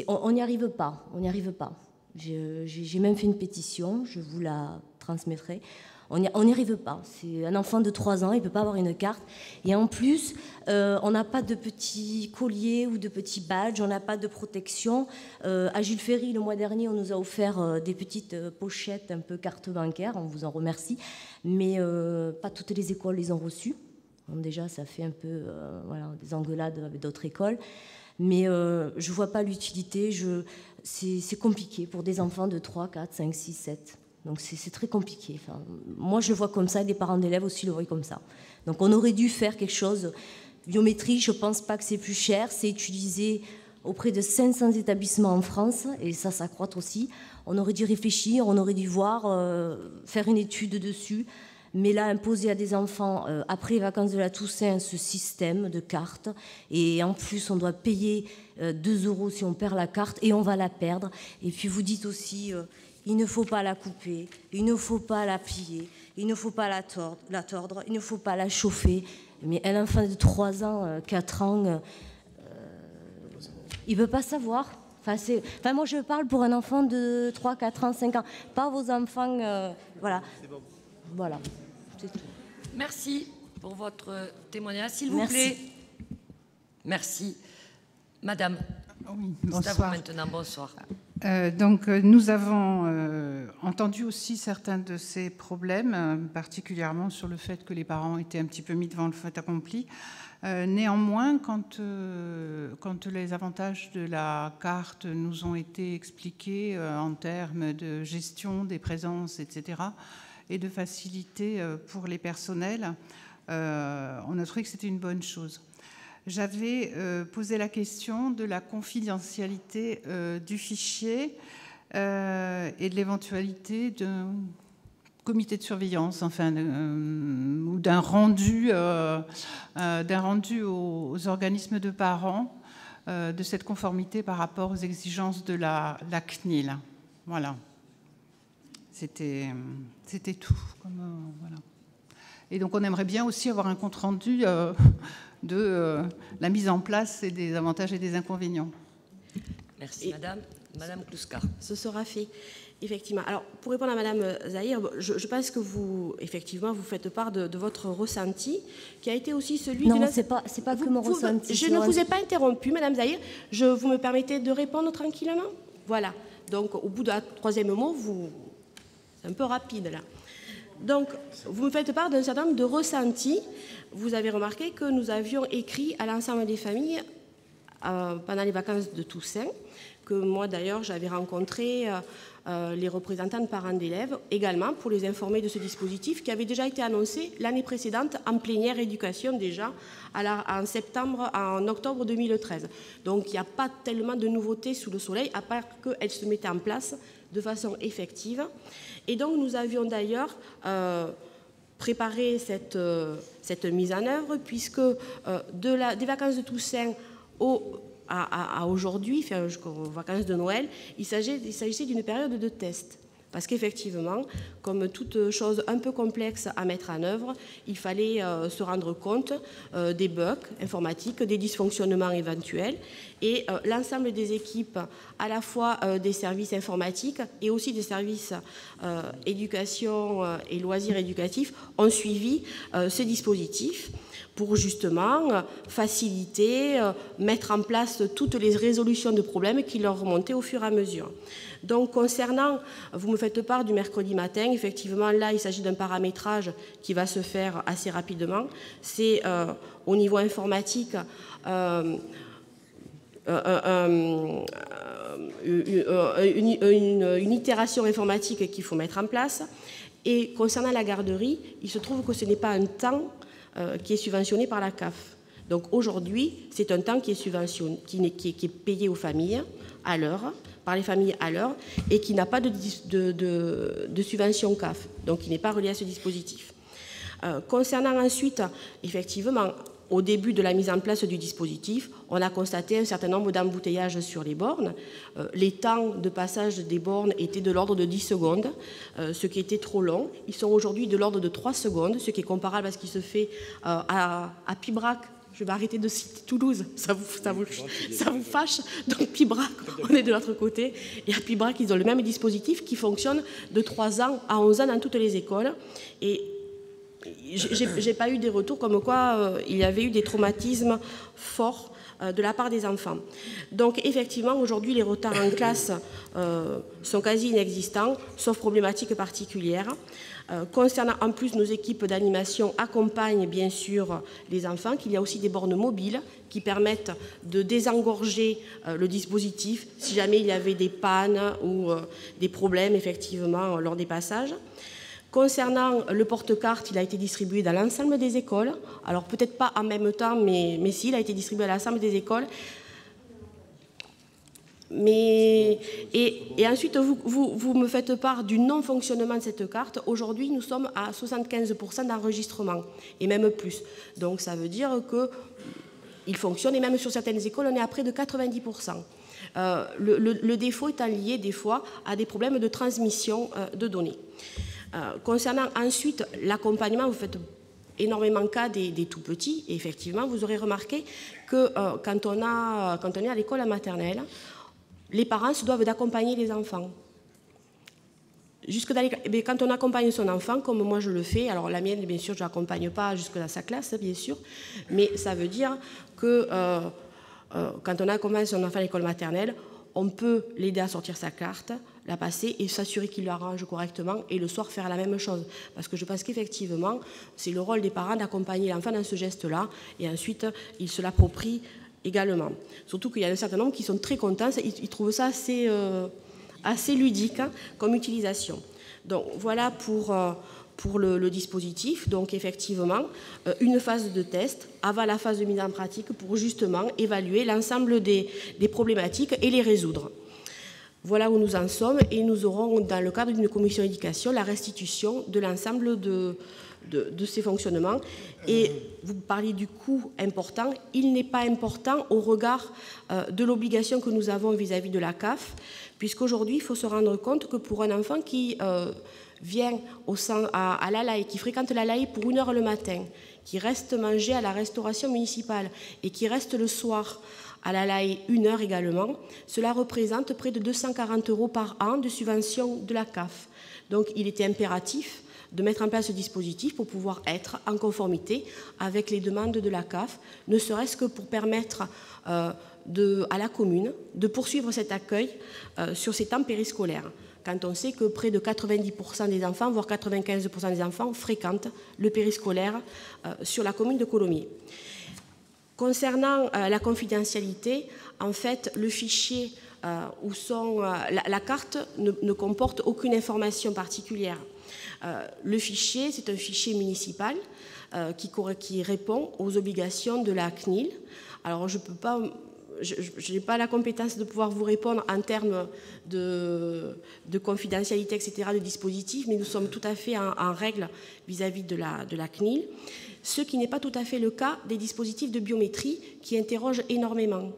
on n'y arrive pas. On n'y arrive pas. J'ai même fait une pétition, je vous la transmettrai. On n'y arrive pas. C'est un enfant de 3 ans, il ne peut pas avoir une carte. Et en plus, on n'a pas de petits colliers ou de petits badges, on n'a pas de protection. À Jules Ferry, le mois dernier, on nous a offert des petites pochettes un peu carte bancaire, on vous en remercie. Mais pas toutes les écoles les ont reçues. Donc déjà, ça fait un peu des engueulades avec d'autres écoles. Mais je ne vois pas l'utilité. C'est compliqué pour des enfants de 3, 4, 5, 6, 7. Donc c'est très compliqué. Enfin, moi, je le vois comme ça, et les parents d'élèves aussi le voient comme ça. Donc on aurait dû faire quelque chose. Biométrie, je ne pense pas que c'est plus cher. C'est utilisé auprès de 500 établissements en France, et ça s'accroît aussi. On aurait dû réfléchir, on aurait dû voir, faire une étude dessus. Mais là, imposer à des enfants, après les vacances de la Toussaint, ce système de carte, et en plus, on doit payer 2 € si on perd la carte, et on va la perdre. Et puis vous dites aussi, il ne faut pas la couper, il ne faut pas la plier, il ne faut pas la tordre, il ne faut pas la chauffer. Mais un enfant de 3 ans, 4 ans, il ne peut pas savoir. Enfin, moi, je parle pour un enfant de 3, 4 ans, 5 ans, pas vos enfants, voilà. Voilà, c'est tout. Merci pour votre témoignage, s'il vous plaît. Merci. Madame, oui, c'est à vous maintenant. Bonsoir. Donc, nous avons entendu aussi certains de ces problèmes, particulièrement sur le fait que les parents étaient un petit peu mis devant le fait accompli. Néanmoins, quand les avantages de la carte nous ont été expliqués en termes de gestion des présences, etc., et de facilité pour les personnels, on a trouvé que c'était une bonne chose. J'avais posé la question de la confidentialité du fichier et de l'éventualité d'un comité de surveillance, enfin, ou d'un rendu aux organismes de parents de cette conformité par rapport aux exigences de la CNIL. Voilà. C'était tout. Voilà. Et donc, on aimerait bien aussi avoir un compte-rendu de la mise en place et des avantages et des inconvénients. Merci, madame. Madame Kluska. Ce sera fait. Effectivement. Alors, pour répondre à Madame Zahir, je pense que vous, effectivement, vous faites part de votre ressenti, qui a été aussi celui non, de... Non, c'est pas que mon ressenti. Je ne vous ai pas interrompu, Madame Zahir. Vous me permettez de répondre tranquillement? Voilà. Donc, au bout du troisième mot, c'est un peu rapide, là. Donc, vous me faites part d'un certain nombre de ressentis. Vous avez remarqué que nous avions écrit à l'ensemble des familles pendant les vacances de Toussaint, que moi, d'ailleurs, j'avais rencontré les représentants de parents d'élèves, également pour les informer de ce dispositif qui avait déjà été annoncé l'année précédente en plénière éducation déjà, en octobre 2013. Donc il n'y a pas tellement de nouveautés sous le soleil, à part qu'elles se mettaient en place de façon effective. Et donc nous avions d'ailleurs préparé cette mise en œuvre, puisque des vacances de Toussaint à aujourd'hui, jusqu'aux vacances de Noël, il s'agissait d'une période de test. Parce qu'effectivement, comme toute chose un peu complexe à mettre en œuvre, il fallait se rendre compte des bugs informatiques, des dysfonctionnements éventuels. Et l'ensemble des équipes, à la fois des services informatiques et aussi des services éducation et loisirs éducatifs, ont suivi ce dispositif pour justement faciliter, mettre en place toutes les résolutions de problèmes qui leur remontaient au fur et à mesure. Donc concernant, vous me faites part du mercredi matin, effectivement là il s'agit d'un paramétrage qui va se faire assez rapidement. C'est au niveau informatique une itération informatique qu'il faut mettre en place. Et concernant la garderie, il se trouve que ce n'est pas un temps qui est subventionné par la CAF. Donc aujourd'hui, c'est un temps qui est subventionné, qui est payé aux familles à l'heure, par les familles à l'heure, et qui n'a pas de subvention CAF, donc qui n'est pas relié à ce dispositif. Concernant ensuite, effectivement, au début de la mise en place du dispositif, on a constaté un certain nombre d'embouteillages sur les bornes. Les temps de passage des bornes étaient de l'ordre de 10 secondes, ce qui était trop long. Ils sont aujourd'hui de l'ordre de 3 secondes, ce qui est comparable à ce qui se fait à Pibrac. Je vais arrêter de citer Toulouse, ça vous fâche. Donc Pibrac, on est de l'autre côté. Et à Pibrac, ils ont le même dispositif qui fonctionne de 3 ans à 11 ans dans toutes les écoles. Et j'ai pas eu des retours comme quoi il y avait eu des traumatismes forts de la part des enfants. Donc effectivement, aujourd'hui, les retards en classe sont quasi inexistants, sauf problématiques particulières. Concernant en plus nos équipes d'animation accompagnent bien sûr les enfants, qu'il y a aussi des bornes mobiles qui permettent de désengorger le dispositif si jamais il y avait des pannes ou des problèmes effectivement lors des passages. Concernant le porte-carte, il a été distribué dans l'ensemble des écoles. Alors peut-être pas en même temps, mais si, il a été distribué à l'ensemble des écoles. Et ensuite, vous me faites part du non-fonctionnement de cette carte. Aujourd'hui, nous sommes à 75% d'enregistrement, et même plus. Donc ça veut dire qu'il fonctionne, et même sur certaines écoles, on est à près de 90%. Le défaut étant lié, des fois, à des problèmes de transmission de données. Concernant ensuite l'accompagnement, vous faites énormément cas des tout-petits, et effectivement, vous aurez remarqué que quand on est à l'école maternelle, les parents se doivent d'accompagner les enfants. Quand on accompagne son enfant, comme moi je le fais, alors la mienne, bien sûr, je ne l'accompagne pas jusque dans sa classe, bien sûr, mais ça veut dire que quand on accompagne son enfant à l'école maternelle, on peut l'aider à sortir sa carte, la passer et s'assurer qu'il la range correctement et le soir faire la même chose. Parce que je pense qu'effectivement, c'est le rôle des parents d'accompagner l'enfant dans ce geste-là et ensuite, il se l'approprie également. Surtout qu'il y a un certain nombre qui sont très contents, ils trouvent ça assez ludique comme utilisation. Donc voilà pour le dispositif. Donc effectivement, une phase de test avant la phase de mise en pratique pour justement évaluer l'ensemble des problématiques et les résoudre. Voilà où nous en sommes et nous aurons, dans le cadre d'une commission éducation, la restitution de l'ensemble de ces fonctionnements. Et vous parliez du coût important. Il n'est pas important au regard de l'obligation que nous avons vis-à-vis de la CAF, puisqu'aujourd'hui, il faut se rendre compte que pour un enfant qui vient à la LAE, qui fréquente la LAE pour 1 heure le matin, qui reste manger à la restauration municipale et qui reste le soir à la LAE 1 heure également, cela représente près de 240 € par an de subvention de la CAF. Donc il était impératif de mettre en place ce dispositif pour pouvoir être en conformité avec les demandes de la CAF, ne serait-ce que pour permettre à la commune de poursuivre cet accueil sur ces temps périscolaires, quand on sait que près de 90% des enfants, voire 95% des enfants, fréquentent le périscolaire sur la commune de Colomiers. Concernant la confidentialité, en fait, le fichier où sont la carte ne comporte aucune information particulière. Le fichier, c'est un fichier municipal qui répond aux obligations de la CNIL. Alors, je n'ai pas la compétence de pouvoir vous répondre en termes de confidentialité, etc., de dispositifs, mais nous sommes tout à fait en règle vis-à-vis de la CNIL. Ce qui n'est pas tout à fait le cas des dispositifs de biométrie qui interrogent énormément,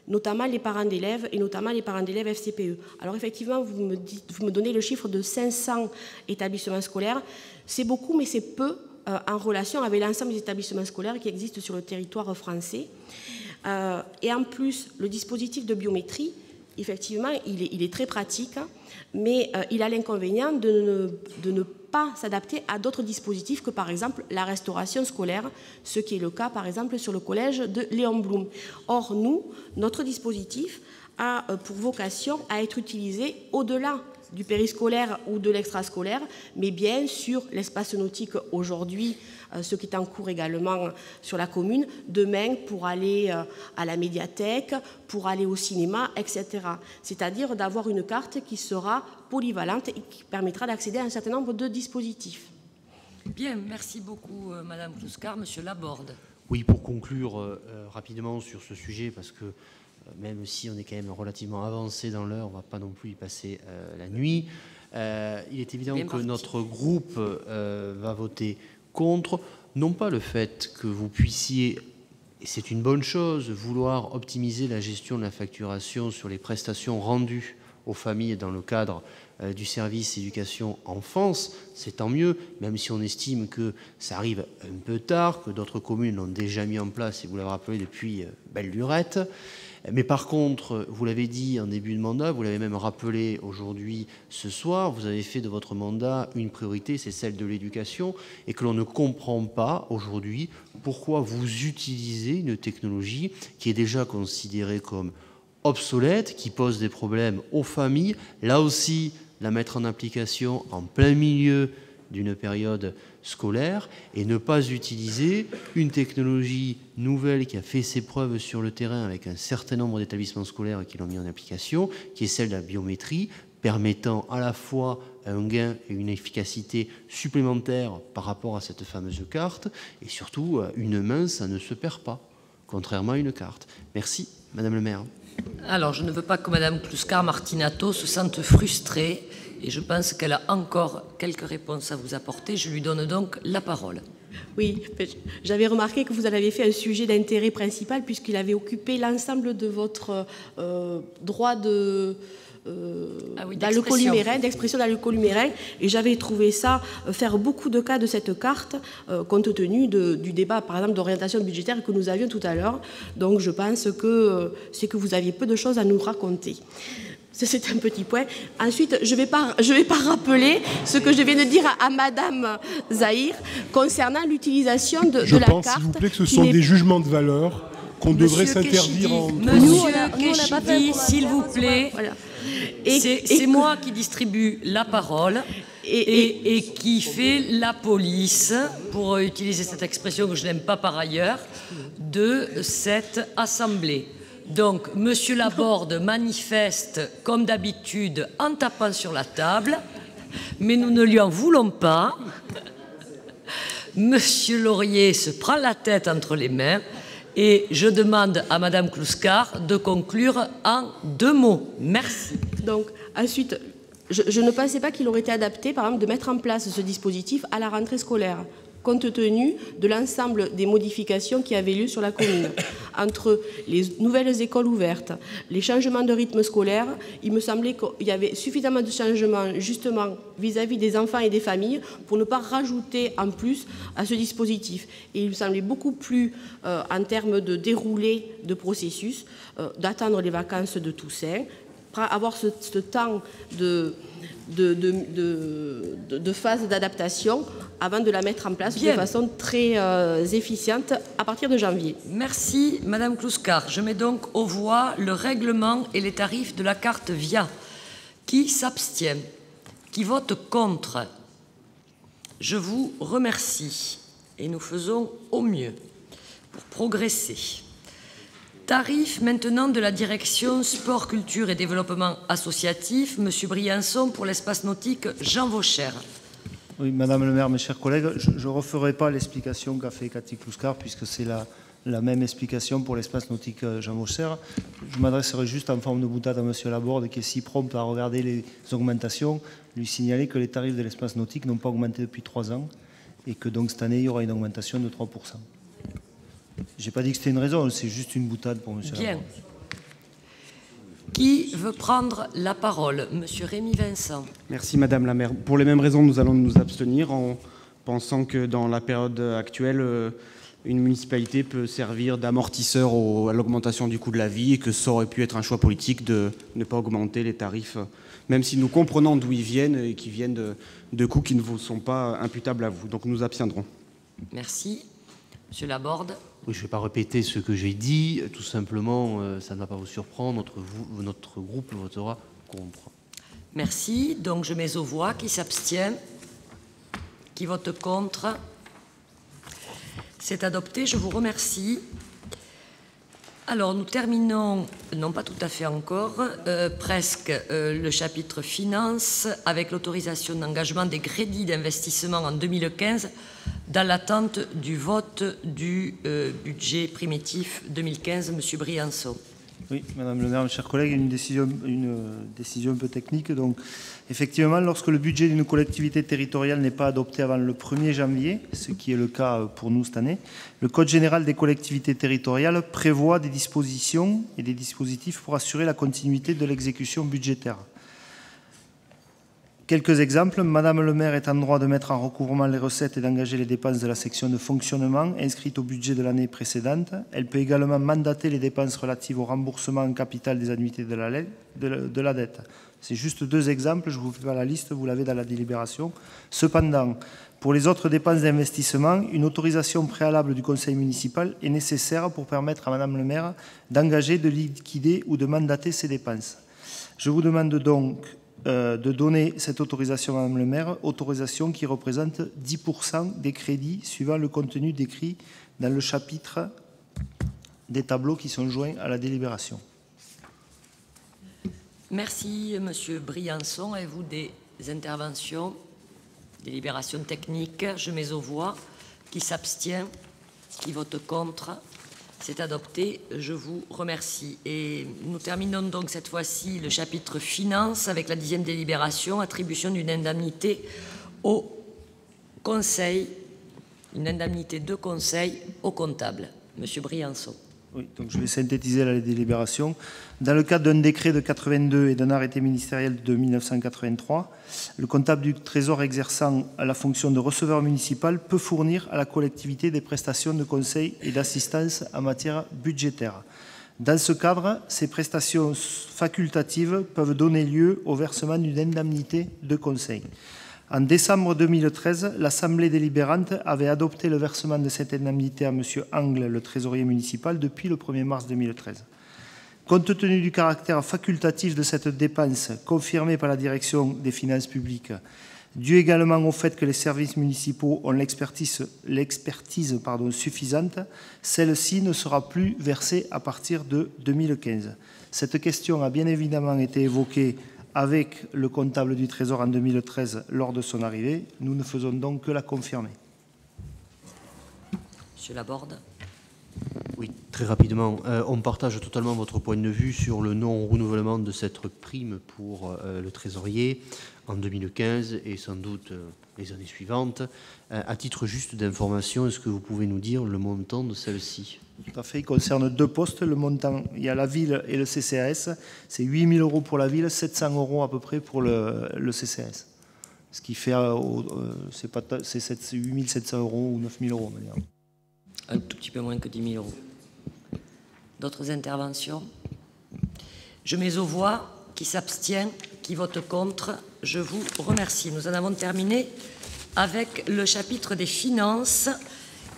notamment les parents d'élèves et notamment les parents d'élèves FCPE. Alors effectivement, vous me donnez le chiffre de 500 établissements scolaires. C'est beaucoup, mais c'est peu en relation avec l'ensemble des établissements scolaires qui existent sur le territoire français. Et en plus, le dispositif de biométrie, effectivement, il est très pratique, mais il a l'inconvénient de ne pas s'adapter à d'autres dispositifs que, par exemple, la restauration scolaire, ce qui est le cas, par exemple, sur le collège de Léon Blum. Or, notre dispositif a pour vocation à être utilisé au-delà du périscolaire ou de l'extrascolaire, mais bien sur l'espace nautique aujourd'hui, ce qui est en cours également sur la commune, demain pour aller à la médiathèque, pour aller au cinéma, etc. C'est-à-dire d'avoir une carte qui sera polyvalente et qui permettra d'accéder à un certain nombre de dispositifs. Bien, merci beaucoup Madame Clouscar. Monsieur Laborde. Oui, pour conclure rapidement sur ce sujet, parce que même si on est quand même relativement avancé dans l'heure, on ne va pas non plus y passer la nuit. Il est évident que notre groupe va voter contre, non pas le fait que vous puissiez, et c'est une bonne chose, vouloir optimiser la gestion de la facturation sur les prestations rendues aux familles dans le cadre du service éducation enfance, c'est tant mieux, même si on estime que ça arrive un peu tard, que d'autres communes l'ont déjà mis en place, et vous l'avez rappelé depuis belle lurette. Mais par contre, vous l'avez dit en début de mandat, vous l'avez même rappelé aujourd'hui, ce soir, vous avez fait de votre mandat une priorité, c'est celle de l'éducation, et que l'on ne comprend pas aujourd'hui pourquoi vous utilisez une technologie qui est déjà considérée comme obsolète, qui pose des problèmes aux familles. Là aussi, la mettre en application en plein milieu d'une période scolaire et ne pas utiliser une technologie nouvelle qui a fait ses preuves sur le terrain avec un certain nombre d'établissements scolaires qui l'ont mis en application, qui est celle de la biométrie, permettant à la fois un gain et une efficacité supplémentaire par rapport à cette fameuse carte, et surtout, une main, ça ne se perd pas, contrairement à une carte. Merci, Madame le maire. Alors, je ne veux pas que Madame Clouscar-Martinato se sente frustrée, et je pense qu'elle a encore quelques réponses à vous apporter. Je lui donne donc la parole. Oui, j'avais remarqué que vous en avez fait un sujet d'intérêt principal puisqu'il avait occupé l'ensemble de votre droit de... dans le columérin, d'expression dans le columérin, et j'avais trouvé ça faire beaucoup de cas de cette carte compte tenu du débat par exemple d'orientation budgétaire que nous avions tout à l'heure. Donc je pense que c'est que vous aviez peu de choses à nous raconter. C'est un petit point. Ensuite, je vais pas rappeler ce que je viens de dire à Madame Zahir concernant l'utilisation de la carte. Je pense, s'il vous plaît, que ce sont des jugements de valeur qu'on devrait s'interdire en... Monsieur Kéchidi, s'il vous plaît, voilà. C'est moi qui distribue la parole et qui fait la police, pour utiliser cette expression que je n'aime pas par ailleurs, de cette assemblée. Donc, Monsieur Laborde manifeste, comme d'habitude, en tapant sur la table, mais nous ne lui en voulons pas. Monsieur Laurier se prend la tête entre les mains et je demande à Madame Clouscar de conclure en 2 mots. Merci. Donc, ensuite, je ne pensais pas qu'il aurait été adapté, par exemple, de mettre en place ce dispositif à la rentrée scolaire. compte tenu de l'ensemble des modifications qui avaient lieu sur la commune. Entre les nouvelles écoles ouvertes, les changements de rythme scolaire, il me semblait qu'il y avait suffisamment de changements justement vis-à-vis des enfants et des familles pour ne pas rajouter en plus à ce dispositif. Et il me semblait beaucoup plus, en termes de déroulé de processus, d'attendre les vacances de Toussaint, avoir ce temps de phase d'adaptation avant de la mettre en place de façon très efficiente à partir de janvier. Merci Madame Clouscar. Je mets donc aux voix le règlement et les tarifs de la carte VIA. Qui s'abstient? Qui vote contre? Je vous remercie et nous faisons au mieux pour progresser. Tarif maintenant de la direction sport, culture et développement associatif. Monsieur Briançon pour l'espace nautique Jean Vaucher. Oui, Madame le maire, mes chers collègues, je ne referai pas l'explication qu'a fait Cathy Clouscar puisque c'est la même explication pour l'espace nautique Jean Vaucher. Je m'adresserai juste en forme de boutade à Monsieur Laborde qui est si prompt à regarder les augmentations, lui signaler que les tarifs de l'espace nautique n'ont pas augmenté depuis 3 ans et que donc cette année il y aura une augmentation de 3%. Je n'ai pas dit que c'était une raison, c'est juste une boutade pour M. Bien. Qui veut prendre la parole? Monsieur Rémy Vincent. Merci Madame la maire. Pour les mêmes raisons, nous allons nous abstenir en pensant que dans la période actuelle, une municipalité peut servir d'amortisseur à l'augmentation du coût de la vie et que ça aurait pu être un choix politique de ne pas augmenter les tarifs, même si nous comprenons d'où ils viennent et qui viennent de coûts qui ne vous sont pas imputables à vous. Donc nous abstiendrons. Merci. Monsieur Laborde. Oui, je ne vais pas répéter ce que j'ai dit. Tout simplement, ça ne va pas vous surprendre. Notre groupe votera contre. Merci. Donc, je mets aux voix. Qui s'abstient? Qui vote contre? C'est adopté. Je vous remercie. Alors, nous terminons, non pas tout à fait encore, presque le chapitre finances avec l'autorisation d'engagement des crédits d'investissement en 2015 dans l'attente du vote du budget primitif 2015. Monsieur Briançon. Oui, Madame le maire, mes chers collègues, une décision un peu technique. Donc, effectivement, lorsque le budget d'une collectivité territoriale n'est pas adopté avant le 1er janvier, ce qui est le cas pour nous cette année, le Code général des collectivités territoriales prévoit des dispositions et des dispositifs pour assurer la continuité de l'exécution budgétaire. Quelques exemples. Madame le maire est en droit de mettre en recouvrement les recettes et d'engager les dépenses de la section de fonctionnement inscrite au budget de l'année précédente. Elle peut également mandater les dépenses relatives au remboursement en capital des annuités de la dette. C'est juste 2 exemples, je ne vous fais pas la liste, vous l'avez dans la délibération. Cependant, pour les autres dépenses d'investissement, une autorisation préalable du conseil municipal est nécessaire pour permettre à Madame le maire d'engager, de liquider ou de mandater ces dépenses. Je vous demande donc de donner cette autorisation à Madame le maire, autorisation qui représente 10% des crédits suivant le contenu décrit dans le chapitre des tableaux qui sont joints à la délibération. Merci Monsieur Briançon. Avez-vous des interventions? Délibération technique. Je mets aux voix. Qui s'abstient? Qui vote contre? C'est adopté. Je vous remercie. Et nous terminons donc cette fois-ci le chapitre finances avec la 10e délibération, attribution d'une indemnité au conseil, une indemnité de conseil au comptable. Monsieur Briançon. Oui, donc je vais synthétiser la délibération. Dans le cadre d'un décret de 82 et d'un arrêté ministériel de 1983, le comptable du Trésor exerçant la fonction de receveur municipal peut fournir à la collectivité des prestations de conseil et d'assistance en matière budgétaire. Dans ce cadre, ces prestations facultatives peuvent donner lieu au versement d'une indemnité de conseil. En décembre 2013, l'Assemblée délibérante avait adopté le versement de cette indemnité à M. Angle, le trésorier municipal, depuis le 1er mars 2013. Compte tenu du caractère facultatif de cette dépense, confirmée par la direction des finances publiques, dû également au fait que les services municipaux ont l'expertise suffisante, celle-ci ne sera plus versée à partir de 2015. Cette question a bien évidemment été évoquée avec le comptable du Trésor en 2013 lors de son arrivée. Nous ne faisons donc que la confirmer. Monsieur Laborde. Oui, très rapidement. On partage totalement votre point de vue sur le non-renouvellement de cette prime pour le trésorier en 2015 et sans doute les années suivantes. À titre juste d'information, est-ce que vous pouvez nous dire le montant de celle-ci? Tout à fait, il concerne 2 postes. Le montant, il y a la ville et le CCAS. C'est 8 000 € pour la ville, 700 € à peu près pour le CCAS. Ce qui fait, c'est 8 700 € ou 9 000 €, on va dire. Un tout petit peu moins que 10 000 €. D'autres interventions? Je mets aux voix. Qui s'abstient, qui vote contre, je vous remercie. Nous en avons terminé avec le chapitre des finances.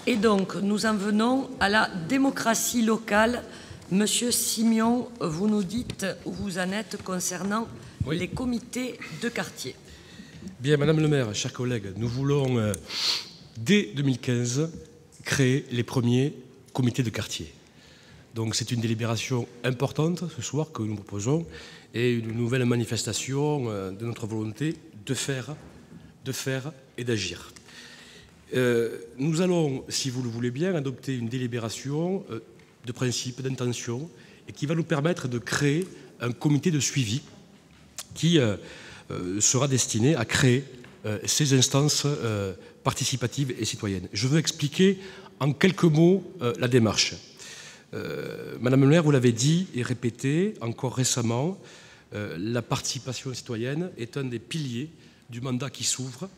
Et donc, nous en venons à la démocratie locale. Monsieur Simion, vous nous dites où vous en êtes concernant les comités de quartier. Bien, Madame le maire, chers collègues, nous voulons, dès 2015, créer les premiers comités de quartier. Donc, c'est une délibération importante ce soir que nous proposons et une nouvelle manifestation de notre volonté de faire et d'agir. Nous allons, si vous le voulez bien, adopter une délibération de principe, d'intention, et qui va nous permettre de créer un comité de suivi qui sera destiné à créer ces instances participatives et citoyennes. Je veux expliquer en quelques mots la démarche. Madame le maire, vous l'avez dit et répété encore récemment, la participation citoyenne est un des piliers du mandat qui s'ouvre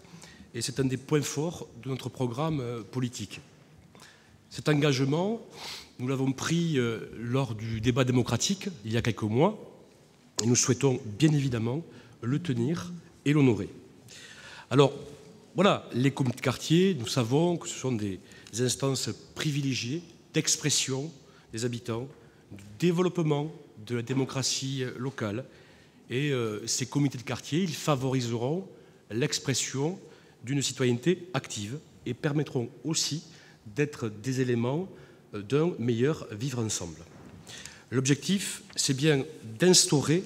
et c'est un des points forts de notre programme politique. Cet engagement, nous l'avons pris lors du débat démocratique il y a quelques mois et nous souhaitons bien évidemment le tenir et l'honorer. Alors, voilà, les comités de quartier, nous savons que ce sont des instances privilégiées d'expression des habitants, du développement de la démocratie locale. Et ces comités de quartier, ils favoriseront l'expression d'une citoyenneté active et permettront aussi d'être des éléments d'un meilleur vivre ensemble. L'objectif, c'est bien d'instaurer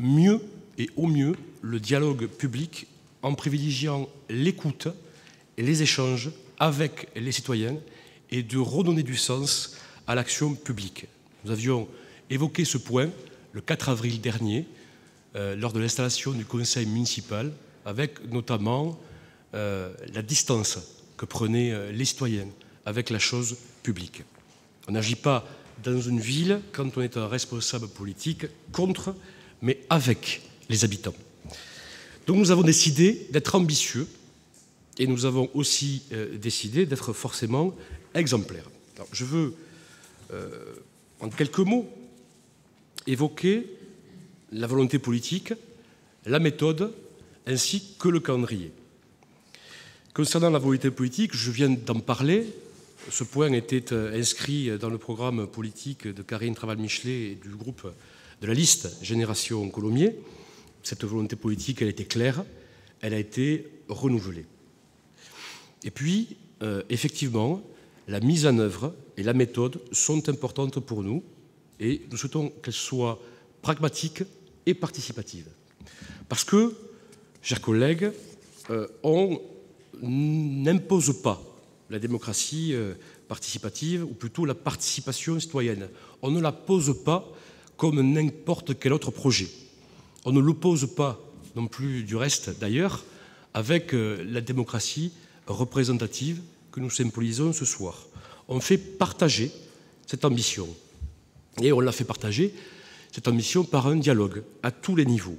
mieux et au mieux le dialogue public en privilégiant l'écoute et les échanges avec les citoyens et de redonner du sens à l'action publique. Nous avions évoqué ce point le 4 avril dernier lors de l'installation du conseil municipal avec notamment la distance que prenaient les citoyens avec la chose publique. On n'agit pas dans une ville quand on est un responsable politique contre, mais avec les habitants. Donc nous avons décidé d'être ambitieux et nous avons aussi décidé d'être forcément exemplaires. Alors, je veux en quelques mots évoquer la volonté politique, la méthode ainsi que le calendrier. Concernant la volonté politique, je viens d'en parler. Ce point était inscrit dans le programme politique de Karine Traval-Michelet et du groupe de la liste Génération Colomiers. Cette volonté politique, elle était claire, elle a été renouvelée. Et puis, effectivement, la mise en œuvre et la méthode sont importantes pour nous et nous souhaitons qu'elles soient pragmatiques et participatives. Parce que, chers collègues, on n'impose pas la démocratie participative, ou plutôt la participation citoyenne. On ne la pose pas comme n'importe quel autre projet. On ne l'oppose pas non plus du reste, d'ailleurs, avec la démocratie représentative que nous symbolisons ce soir. On fait partager cette ambition. Et on l'a fait partager, cette ambition, par un dialogue à tous les niveaux.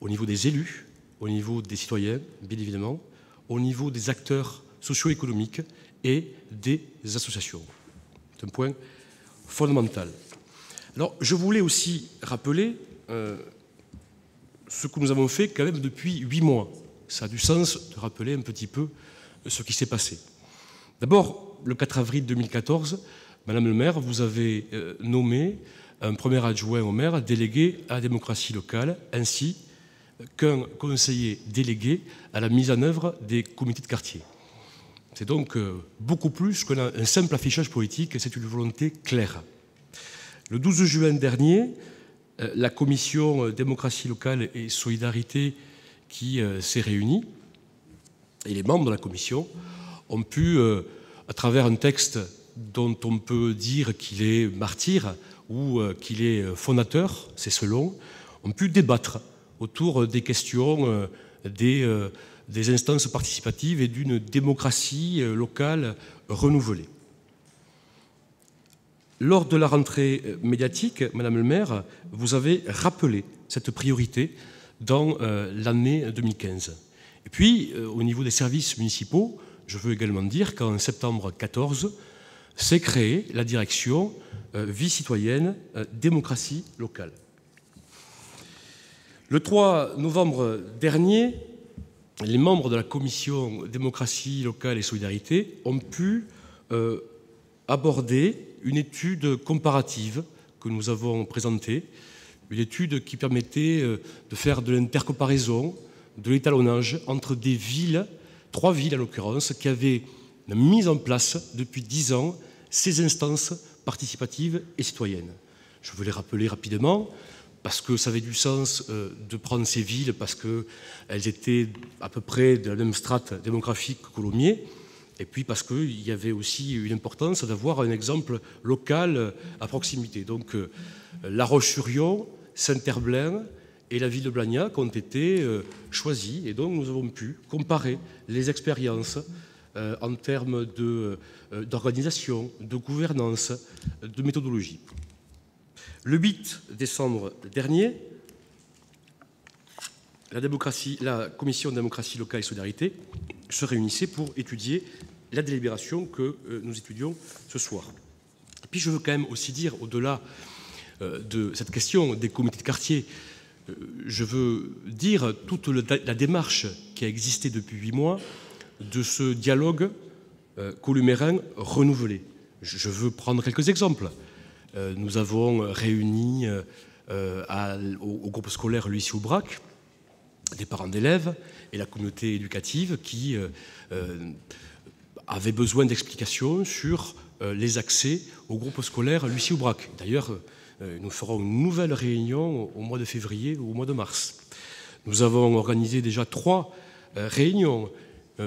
Au niveau des élus, au niveau des citoyens, bien évidemment, au niveau des acteurs socio-économiques et des associations. C'est un point fondamental. Alors, je voulais aussi rappeler ce que nous avons fait quand même depuis 8 mois. Ça a du sens de rappeler un petit peu ce qui s'est passé. D'abord, le 4 avril 2014, Madame le maire, vous avez nommé un premier adjoint au maire délégué à la démocratie locale, ainsi qu'un conseiller délégué à la mise en œuvre des comités de quartier. C'est donc beaucoup plus qu'un simple affichage politique, c'est une volonté claire. Le 12 juin dernier, la commission démocratie locale et solidarité qui s'est réunie, et les membres de la commission ont pu, à travers un texte dont on peut dire qu'il est martyr ou qu'il est fondateur, c'est selon, ont pu débattre autour des questions des instances participatives et d'une démocratie locale renouvelée. Lors de la rentrée médiatique, Madame le maire, vous avez rappelé cette priorité dans l'année 2015. Et puis, au niveau des services municipaux, je veux également dire qu'en septembre 2014, s'est créée la direction vie citoyenne, démocratie locale. Le 3 novembre dernier, les membres de la commission démocratie locale et solidarité ont pu aborder une étude comparative que nous avons présentée, une étude qui permettait de faire de l'intercomparaison, de l'étalonnage entre des villes, 3 villes en l'occurrence, qui avaient mis en place depuis 10 ans ces instances participatives et citoyennes. Je veux les rappeler rapidement, parce que ça avait du sens de prendre ces villes, parce qu'elles étaient à peu près de la même strate démographique que Colomiers, et puis parce qu'il y avait aussi une importance d'avoir un exemple local à proximité. Donc La Roche-sur-Yon, Saint-Herblain et la ville de Blagnac ont été choisis, et donc nous avons pu comparer les expériences en termes d'organisation, de gouvernance, de méthodologie. Le 8 décembre dernier, la commission de démocratie locale et solidarité se réunissait pour étudier la délibération que nous étudions ce soir. Et puis je veux quand même aussi dire, au-delà de cette question des comités de quartier, je veux dire toute la démarche qui a existé depuis 8 mois de ce dialogue columérin renouvelé. Je veux prendre quelques exemples. Nous avons réuni au groupe scolaire Lucie-Aubrac des parents d'élèves et la communauté éducative qui avaient besoin d'explications sur les accès au groupe scolaire Lucie-Aubrac. D'ailleurs, nous ferons une nouvelle réunion au mois de février ou au mois de mars. Nous avons organisé déjà 3 réunions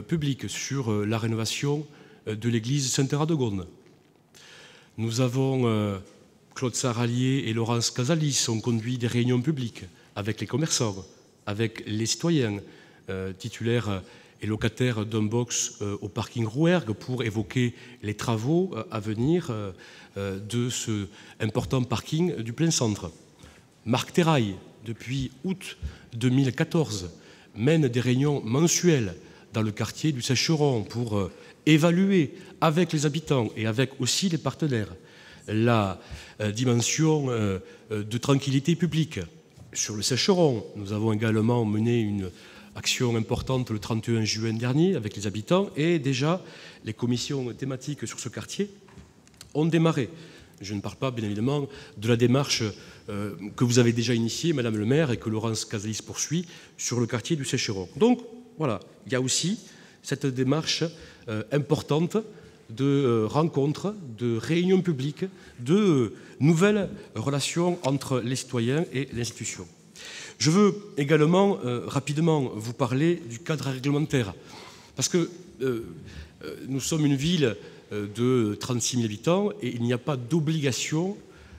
publiques sur la rénovation de l'église Sainte-Radegonde. Nous avons, Claude Saralier et Laurence Casalis ont conduit des réunions publiques avec les commerçants, avec les citoyens titulaires et locataires d'un box au parking Rouergue pour évoquer les travaux à venir de ce important parking du plein centre. Marc Terrail, depuis août 2014, mène des réunions mensuelles dans le quartier du Sécheron pour évaluer avec les habitants et avec aussi les partenaires la dimension de tranquillité publique. Sur le Sécheron, nous avons également mené une action importante le 31 juin dernier avec les habitants et déjà les commissions thématiques sur ce quartier ont démarré. Je ne parle pas bien évidemment de la démarche que vous avez déjà initiée, Madame le maire, et que Laurence Casalis poursuit sur le quartier du Sécheron. Donc voilà, il y a aussi cette démarche importante de rencontres, de réunions publiques, de nouvelles relations entre les citoyens et l'institution. Je veux également rapidement vous parler du cadre réglementaire, parce que nous sommes une ville de 36 000 habitants et il n'y a pas d'obligation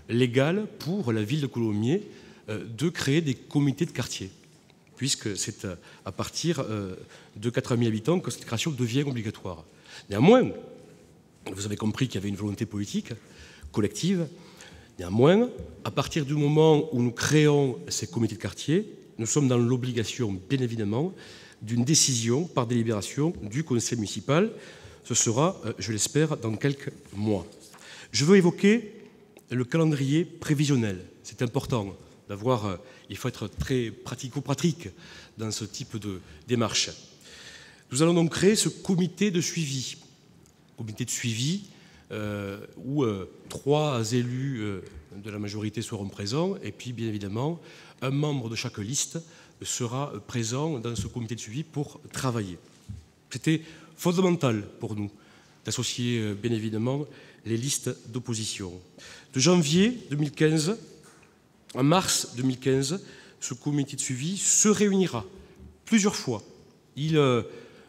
légale pour la ville de Colomiers de créer des comités de quartier, puisque c'est à partir de 80 000 habitants que cette création devient obligatoire. Néanmoins, vous avez compris qu'il y avait une volonté politique collective. Néanmoins, à partir du moment où nous créons ces comités de quartier, nous sommes dans l'obligation, bien évidemment, d'une décision par délibération du conseil municipal. Ce sera, je l'espère, dans quelques mois. Je veux évoquer le calendrier prévisionnel. C'est important d'avoir, il faut être très pratico-pratique dans ce type de démarche. Nous allons donc créer ce comité de suivi. Comité de suivi où 3 élus de la majorité seront présents et puis bien évidemment un membre de chaque liste sera présent dans ce comité de suivi pour travailler. C'était fondamental pour nous d'associer bien évidemment les listes d'opposition. De janvier 2015 à mars 2015, ce comité de suivi se réunira plusieurs fois. Il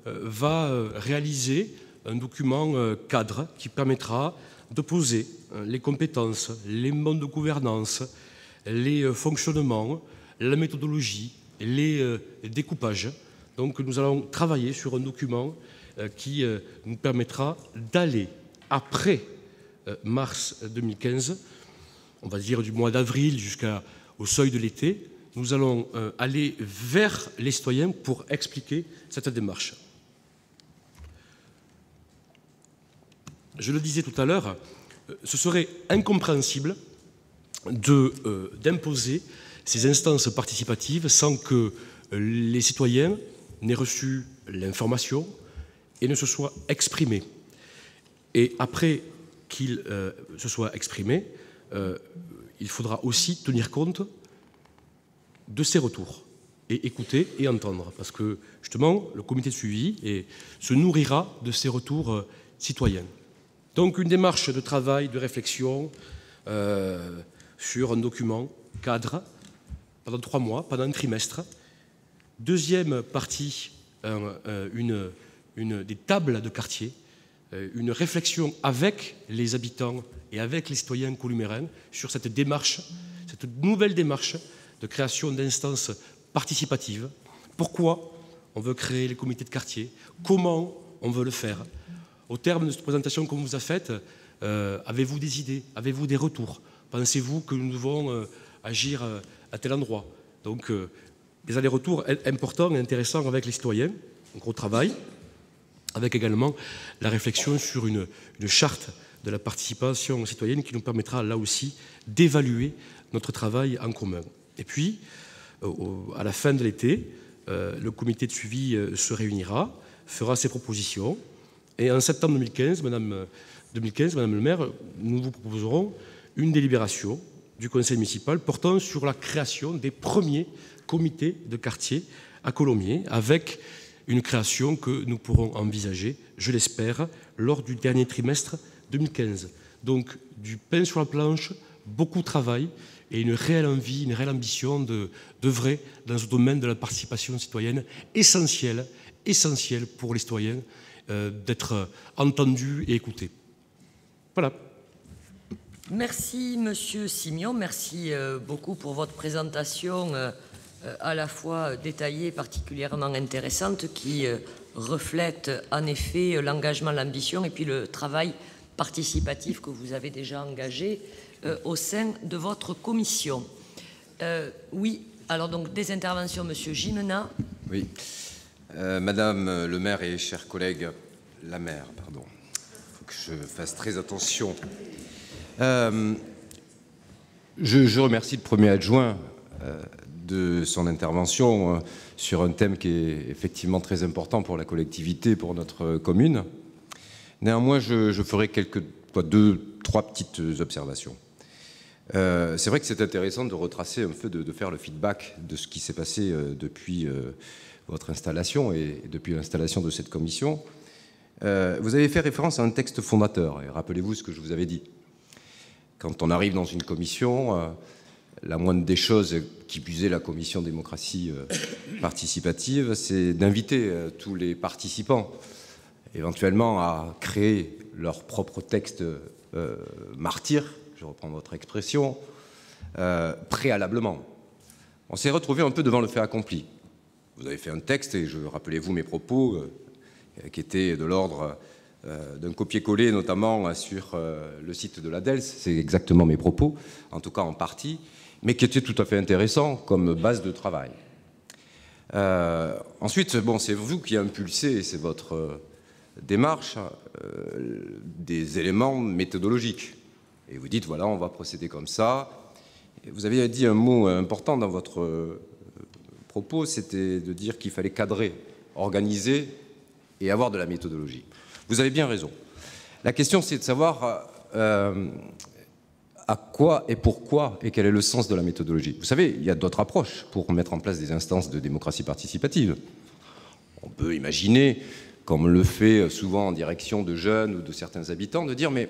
va réaliser un document cadre qui permettra de poser les compétences, les modes de gouvernance, les fonctionnements, la méthodologie, les découpages. Donc nous allons travailler sur un document qui nous permettra d'aller après mars 2015, on va dire du mois d'avril jusqu'au seuil de l'été, nous allons aller vers les citoyens pour expliquer cette démarche. Je le disais tout à l'heure, ce serait incompréhensible d'imposer ces instances participatives sans que les citoyens n'aient reçu l'information et ne se soient exprimés. Et après qu'ils se soient exprimés, il faudra aussi tenir compte de ces retours et écouter et entendre, parce que justement le comité de suivi se nourrira de ces retours citoyens. Donc une démarche de travail, de réflexion sur un document cadre pendant 3 mois, pendant un trimestre. Deuxième partie, des tables de quartier, une réflexion avec les habitants et avec les citoyens columérins sur cette démarche, cette nouvelle démarche de création d'instances participatives. Pourquoi on veut créer les comités de quartier? Comment on veut le faire? Au terme de cette présentation qu'on vous a faite, avez-vous des idées? Avez-vous des retours? Pensez-vous que nous devons agir à tel endroit? Donc, des allers-retours importants et intéressants avec les citoyens, un gros travail, avec également la réflexion sur une charte de la participation citoyenne qui nous permettra là aussi d'évaluer notre travail en commun. Et puis, à la fin de l'été, le comité de suivi se réunira, fera ses propositions, et en septembre 2015, Madame le maire, nous vous proposerons une délibération du conseil municipal portant sur la création des premiers comités de quartier à Colomiers, avec une création que nous pourrons envisager, je l'espère, lors du dernier trimestre 2015. Donc, du pain sur la planche, beaucoup de travail et une réelle envie, une réelle ambition d'œuvrer dans ce domaine de la participation citoyenne essentiel pour les citoyens, d'être entendus et écoutés. Voilà. Merci, Monsieur Simion. Merci beaucoup pour votre présentation à la fois détaillée et particulièrement intéressante qui reflète en effet l'engagement, l'ambition et puis le travail participatif que vous avez déjà engagé au sein de votre commission. Oui, alors donc des interventions, Monsieur Gimena. Oui. Madame le maire et chers collègues, la maire, pardon, il faut que je fasse très attention. Je remercie le premier adjoint de son intervention sur un thème qui est effectivement très important pour la collectivité, pour notre commune. Néanmoins, je ferai 2-3 petites observations. C'est vrai que c'est intéressant de retracer un peu, de faire le feedback de ce qui s'est passé depuis votre installation et depuis l'installation de cette commission. Vous avez fait référence à un texte fondateur, et rappelez-vous ce que je vous avais dit. Quand on arrive dans une commission, la moindre des choses qui puisait la commission démocratie participative, c'est d'inviter tous les participants éventuellement à créer leur propre texte martyr, je reprends votre expression, préalablement. On s'est retrouvé un peu devant le fait accompli. Vous avez fait un texte, et rappelez-vous mes propos, qui étaient de l'ordre d'un copier-coller, notamment sur le site de l'ADELS, c'est exactement mes propos, en tout cas en partie, mais qui était tout à fait intéressant comme base de travail. Ensuite, bon, c'est vous qui impulsez, c'est votre démarche, des éléments méthodologiques. Et vous dites, voilà, on va procéder comme ça. Et vous avez dit un mot important dans votre propos, c'était de dire qu'il fallait cadrer, organiser et avoir de la méthodologie. Vous avez bien raison. La question, c'est de savoir à quoi et pourquoi et quel est le sens de la méthodologie. Vous savez, il y a d'autres approches pour mettre en place des instances de démocratie participative. On peut imaginer, comme on le fait souvent en direction de jeunes ou de certains habitants, de dire, mais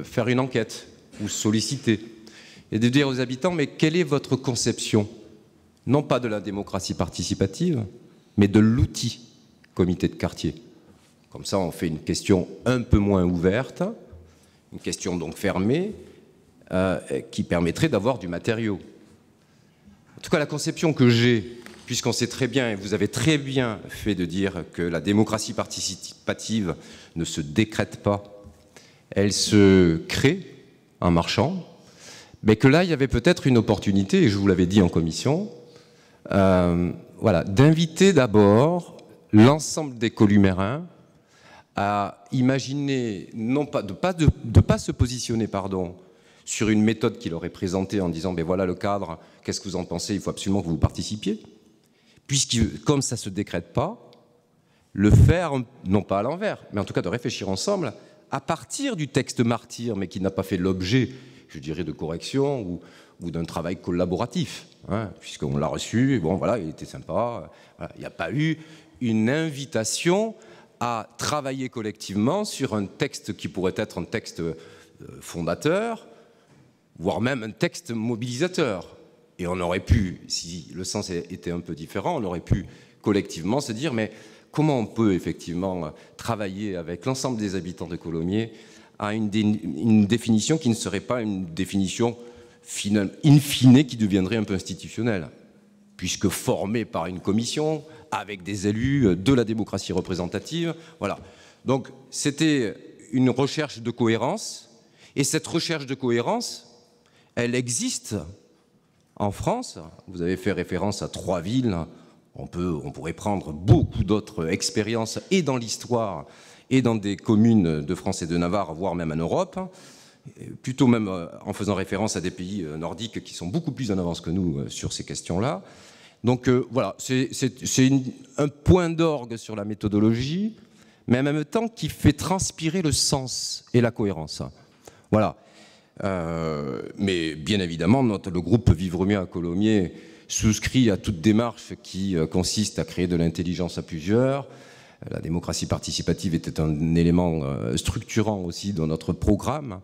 faire une enquête ou solliciter, et de dire aux habitants, mais quelle est votre conception, non pas de la démocratie participative, mais de l'outil comité de quartier. Comme ça, on fait une question un peu moins ouverte, une question donc fermée, qui permettrait d'avoir du matériau. En tout cas, la conception que j'ai, puisqu'on sait très bien, et vous avez très bien fait de dire que la démocratie participative ne se décrète pas, elle se crée en marchant, mais que là, il y avait peut-être une opportunité, et je vous l'avais dit en commission, voilà, d'inviter d'abord l'ensemble des columérins à imaginer, non pas, de pas se positionner, pardon, sur une méthode qu'il aurait présentée en disant, ben voilà le cadre, qu'est-ce que vous en pensez, il faut absolument que vous participiez, puisque comme ça ne se décrète pas, le faire, non pas à l'envers, mais en tout cas de réfléchir ensemble, à partir du texte martyr, mais qui n'a pas fait l'objet, je dirais, de correction ou d'un travail collaboratif, hein, puisqu'on l'a reçu, bon voilà, il était sympa, voilà, il n'y a pas eu une invitation à travailler collectivement sur un texte qui pourrait être un texte fondateur, voire même un texte mobilisateur. Et on aurait pu, si le sens était un peu différent, on aurait pu collectivement se dire, mais comment on peut effectivement travailler avec l'ensemble des habitants de Colomiers à une définition qui ne serait pas une définition in fine qui deviendrait un peu institutionnelle, puisque formée par une commission, avec des élus de la démocratie représentative. Voilà. Donc c'était une recherche de cohérence, et cette recherche de cohérence, elle existe en France. Vous avez fait référence à 3 villes, on pourrait prendre beaucoup d'autres expériences, et dans l'histoire, et dans des communes de France et de Navarre, voire même en Europe, plutôt même en faisant référence à des pays nordiques qui sont beaucoup plus en avance que nous sur ces questions-là. Donc voilà, c'est un point d'orgue sur la méthodologie, mais en même temps qui fait transpirer le sens et la cohérence. Voilà. Mais bien évidemment, le groupe Vivre mieux à Colomiers souscrit à toute démarche qui consiste à créer de l'intelligence à plusieurs. La démocratie participative était un élément structurant aussi dans notre programme,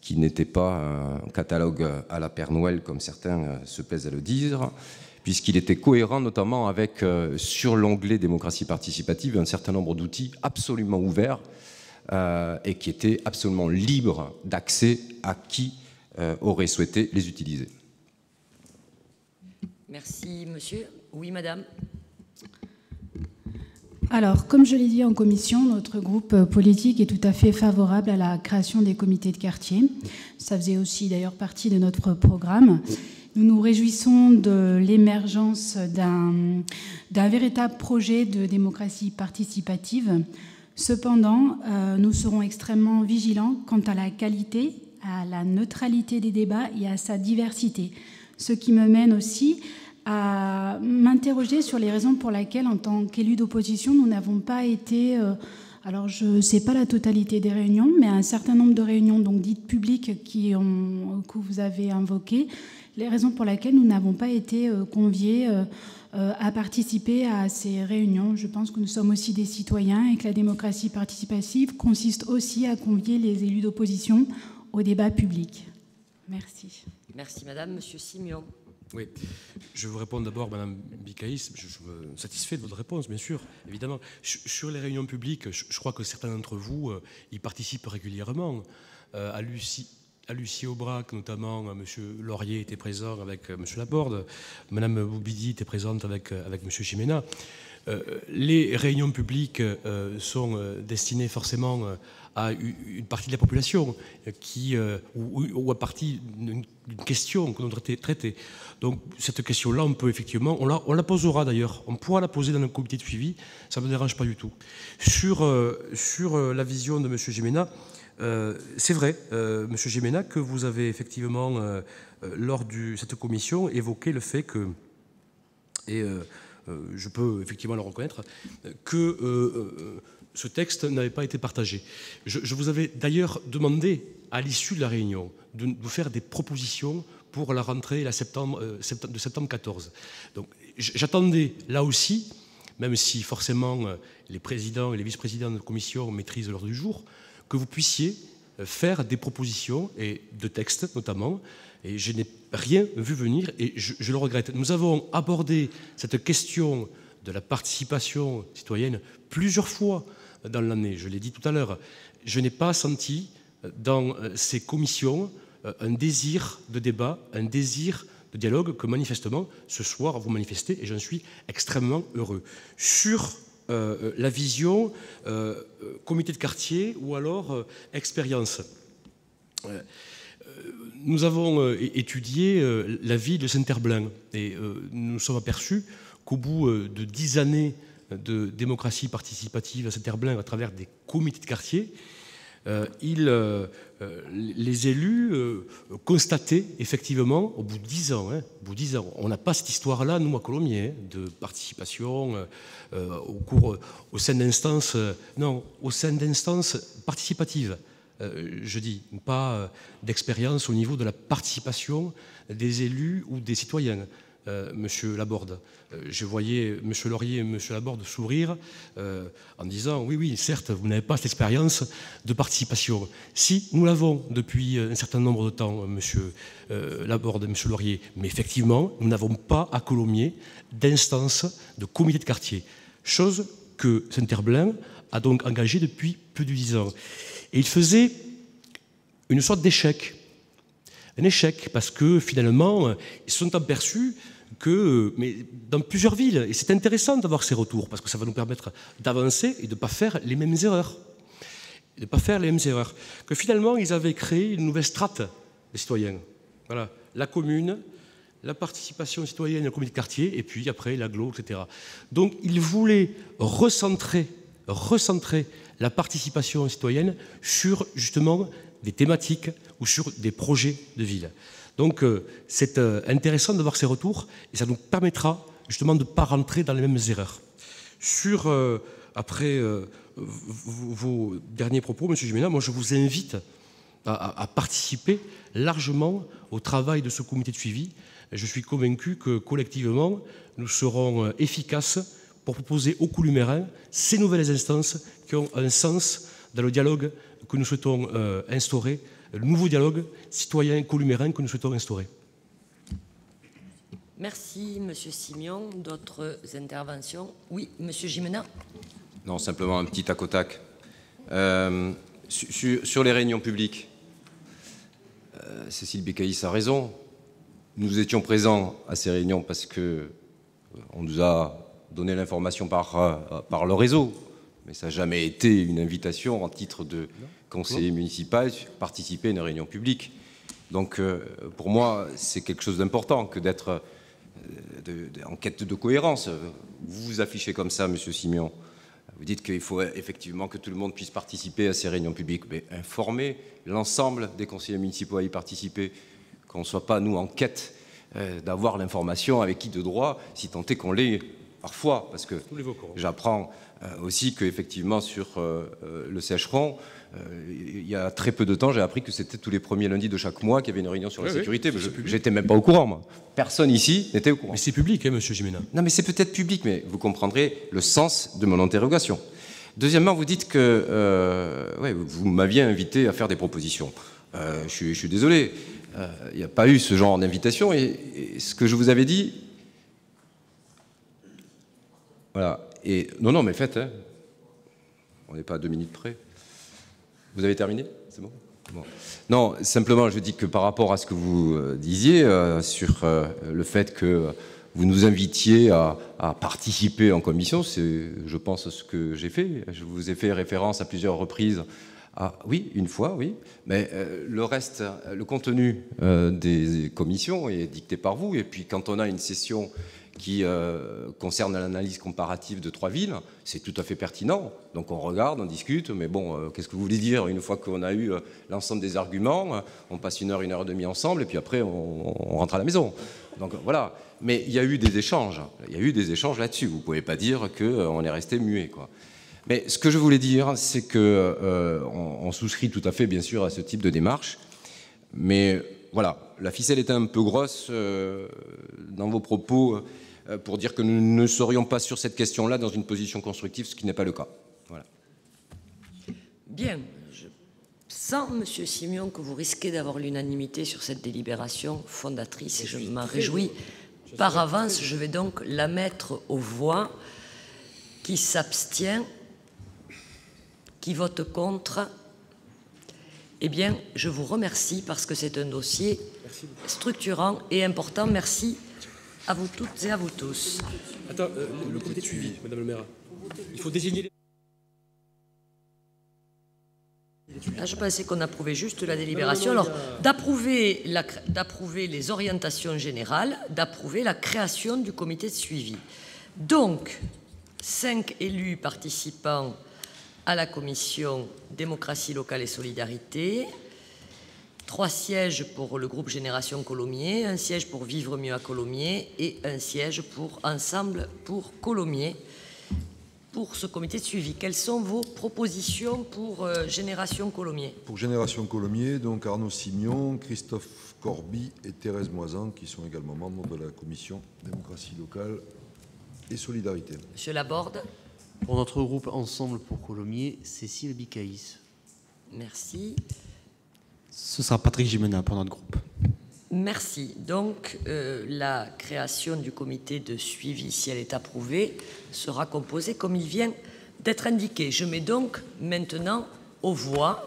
qui n'était pas un catalogue à la Père Noël, comme certains se plaisent à le dire, puisqu'il était cohérent notamment avec, sur l'onglet démocratie participative, un certain nombre d'outils absolument ouverts et qui étaient absolument libres d'accès à qui aurait souhaité les utiliser. Merci, monsieur. Oui, madame. Alors, comme je l'ai dit en commission, notre groupe politique est tout à fait favorable à la création des comités de quartier. Ça faisait aussi d'ailleurs partie de notre programme. Nous nous réjouissons de l'émergence d'un véritable projet de démocratie participative. Cependant, nous serons extrêmement vigilants quant à la qualité, à la neutralité des débats et à sa diversité. Ce qui me mène aussi à m'interroger sur les raisons pour lesquelles, en tant qu'élu d'opposition, nous n'avons pas été... alors, je ne sais pas la totalité des réunions, mais un certain nombre de réunions donc dites publiques que vous avez invoquées, les raisons pour lesquelles nous n'avons pas été conviés à participer à ces réunions. Je pense que nous sommes aussi des citoyens et que la démocratie participative consiste aussi à convier les élus d'opposition au débat public. Merci. Merci, madame. Monsieur Simion. Oui, je vous réponds d'abord, madame Bikaïs, je suis satisfait de votre réponse, bien sûr, évidemment. Sur les réunions publiques, je crois que certains d'entre vous y participent régulièrement. À Lucie Aubrac, notamment, M. Laurier était présent avec M. Laborde, Mme Boubidi était présente avec M. Gimena. Les réunions publiques sont destinées forcément à une partie de la population ou à partie d'une question que nous devons traiter. Donc cette question-là, on peut effectivement, on la posera d'ailleurs, on pourra la poser dans un comité de suivi, ça ne me dérange pas du tout. Sur la vision de M. Gimena, c'est vrai, M. Gimena, que vous avez effectivement, lors de cette commission, évoqué le fait que, et je peux effectivement le reconnaître, que ce texte n'avait pas été partagé. Je vous avais d'ailleurs demandé, à l'issue de la réunion, de nous faire des propositions pour la rentrée de septembre 14. Donc j'attendais là aussi, même si forcément les présidents et les vice-présidents de commission maîtrisent l'ordre du jour, que vous puissiez faire des propositions, et de textes notamment, et je n'ai rien vu venir, et je le regrette. Nous avons abordé cette question de la participation citoyenne plusieurs fois dans l'année. Je l'ai dit tout à l'heure. Je n'ai pas senti dans ces commissions un désir de débat, un désir de dialogue que manifestement ce soir vous manifestez, et j'en suis extrêmement heureux. Sur la vision comité de quartier ou alors expérience. Nous avons étudié la vie de Saint-Herblain et nous nous sommes aperçus qu'au bout de 10 années de démocratie participative à Saint-Herblain à travers des comités de quartier, les élus constataient effectivement, au bout de 10 ans, on n'a pas cette histoire-là, nous, à Colomiers, de participation au sein d'instances, non, au sein d'instances participatives, je dis, pas d'expérience au niveau de la participation des élus ou des citoyens. Monsieur Laborde. Je voyais Monsieur Laurier et Monsieur Laborde sourire en disant « Oui, certes, vous n'avez pas cette expérience de participation. » Si, nous l'avons depuis un certain nombre de temps, Monsieur Laborde et Monsieur Laurier, mais effectivement, nous n'avons pas à Colomiers d'instance de comité de quartier, chose que Saint-Herblain a donc engagée depuis plus de 10 ans. Et il faisait une sorte d'échec. Un échec, parce que finalement, ils se sont aperçus mais dans plusieurs villes, et c'est intéressant d'avoir ces retours, parce que ça va nous permettre d'avancer et de ne pas faire les mêmes erreurs. Que finalement, ils avaient créé une nouvelle strate des citoyens. Voilà, la commune, la participation citoyenne, le comité de quartier, et puis après l'agglo, etc. Donc, ils voulaient recentrer la participation citoyenne sur, justement, des thématiques ou sur des projets de ville. Donc c'est intéressant d'avoir ces retours et ça nous permettra justement de ne pas rentrer dans les mêmes erreurs. Sur, après vos derniers propos, M. Gimena, moi je vous invite à participer largement au travail de ce comité de suivi. Je suis convaincu que collectivement, nous serons efficaces pour proposer aux Coulumérains ces nouvelles instances qui ont un sens dans le dialogue que nous souhaitons instaurer, le nouveau dialogue citoyen columérain que nous souhaitons instaurer. Merci, Monsieur Simion. D'autres interventions? Oui, Monsieur Gimena. Non, simplement un petit tac au tac. Sur les réunions publiques, Cécile Bécaïs a raison. Nous étions présents à ces réunions parce qu'on nous a donné l'information par le réseau. Mais ça n'a jamais été une invitation en titre de conseiller municipal participer à une réunion publique. Donc pour moi, c'est quelque chose d'important que d'être en quête de cohérence. Vous vous affichez comme ça, Monsieur Simion. Vous dites qu'il faut effectivement que tout le monde puisse participer à ces réunions publiques. Mais informer l'ensemble des conseillers municipaux à y participer, qu'on ne soit pas, nous, en quête d'avoir l'information avec qui de droit, si tant est qu'on l'ait parfois. Parce que j'apprends aussi qu'effectivement, sur le Sécheron, il y a très peu de temps, j'ai appris que c'était tous les premiers lundis de chaque mois qu'il y avait une réunion sur la sécurité. J'étais même pas au courant, moi. Personne ici n'était au courant. Mais c'est public, hein, Monsieur Gimena. Non, mais c'est peut-être public, mais vous comprendrez le sens de mon interrogation. Deuxièmement, vous dites que vous m'aviez invité à faire des propositions. Je suis désolé, il n'y a pas eu ce genre d'invitation. Et ce que je vous avais dit... Voilà. Et non, mais faites, hein. On n'est pas à 2 minutes près. Vous avez terminé? C'est bon? Bon. Non, simplement, je dis que par rapport à ce que vous disiez sur le fait que vous nous invitiez à participer en commission, c'est, je pense, ce que j'ai fait. Je vous ai fait référence à plusieurs reprises. Oui, une fois, oui. Mais le reste, le contenu des commissions est dicté par vous. Et puis, quand on a une session qui concerne l'analyse comparative de 3 villes, c'est tout à fait pertinent. Donc on regarde, on discute, mais bon, qu'est-ce que vous voulez dire? Une fois qu'on a eu l'ensemble des arguments, on passe 1 heure et demie ensemble, et puis après on rentre à la maison. Donc voilà. Mais il y a eu des échanges. Il y a eu des échanges là-dessus. Vous ne pouvez pas dire qu'on est resté muet, quoi. Mais ce que je voulais dire, c'est qu'on souscrit tout à fait, bien sûr, à ce type de démarche. Mais voilà, la ficelle était un peu grosse dans vos propos pour dire que nous ne serions pas sur cette question-là dans une position constructive, ce qui n'est pas le cas. Voilà. Bien. Je sens, Monsieur Simion, que vous risquez d'avoir l'unanimité sur cette délibération fondatrice et je m'en réjouis. Par avance, je vais donc la mettre aux voix. Qui s'abstient? Qui vote contre? Eh bien, je vous remercie parce que c'est un dossier structurant et important. Merci à vous toutes et à vous tous. Attends, le comité de suivi, Madame le maire. Il faut désigner... Ah, je pensais qu'on approuvait juste la délibération. Alors, d'approuver les orientations générales, d'approuver la création du comité de suivi. Donc, 5 élus participants à la commission démocratie locale et solidarité, 3 sièges pour le groupe Génération Colomiers, 1 siège pour Vivre mieux à Colomiers et 1 siège pour Ensemble pour Colomiers. Pour ce comité de suivi, quelles sont vos propositions pour Génération Colomiers? Pour Génération Colomiers, donc Arnaud Simion, Christophe Corby et Thérèse Moisan, qui sont également membres de la commission démocratie locale et solidarité. Monsieur Laborde. Pour notre groupe Ensemble pour Colomiers, Cécile Bicaïs. Merci. Ce sera Patrick Gimena pour notre groupe. Merci. Donc, la création du comité de suivi, si elle est approuvée, sera composée comme il vient d'être indiqué. Je mets donc maintenant aux voix.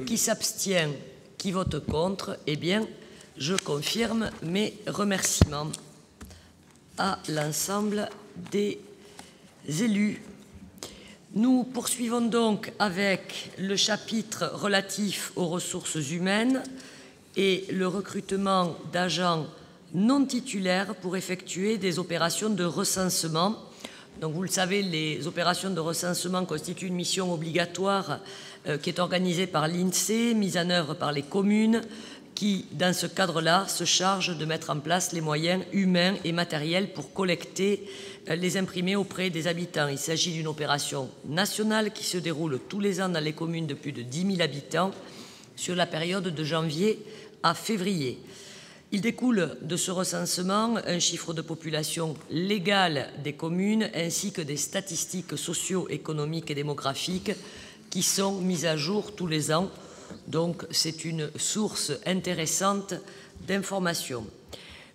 Qui s'abstient, qui vote contre? Eh bien, je confirme mes remerciements à l'ensemble des élus. Nous poursuivons donc avec le chapitre relatif aux ressources humaines et le recrutement d'agents non titulaires pour effectuer des opérations de recensement. Donc vous le savez, les opérations de recensement constituent une mission obligatoire qui est organisée par l'INSEE, mise en œuvre par les communes, qui, dans ce cadre-là, se charge de mettre en place les moyens humains et matériels pour collecter les imprimés auprès des habitants. Il s'agit d'une opération nationale qui se déroule tous les ans dans les communes de plus de 10 000 habitants sur la période de janvier à février. Il découle de ce recensement un chiffre de population légal des communes ainsi que des statistiques socio-économiques et démographiques qui sont mises à jour tous les ans. Donc c'est une source intéressante d'informations.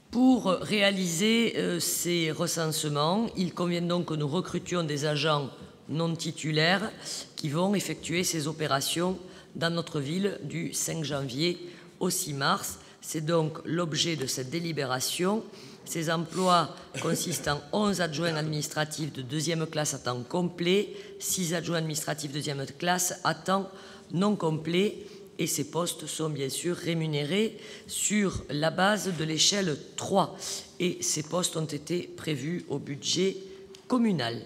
Pour réaliser ces recensements, il convient donc que nous recrutions des agents non titulaires qui vont effectuer ces opérations dans notre ville du 5 janvier au 6 mars. C'est donc l'objet de cette délibération. Ces emplois consistent en 11 adjoints administratifs de 2e classe à temps complet, 6 adjoints administratifs de 2e classe à temps non complet, et ces postes sont bien sûr rémunérés sur la base de l'échelle 3. Et ces postes ont été prévus au budget communal.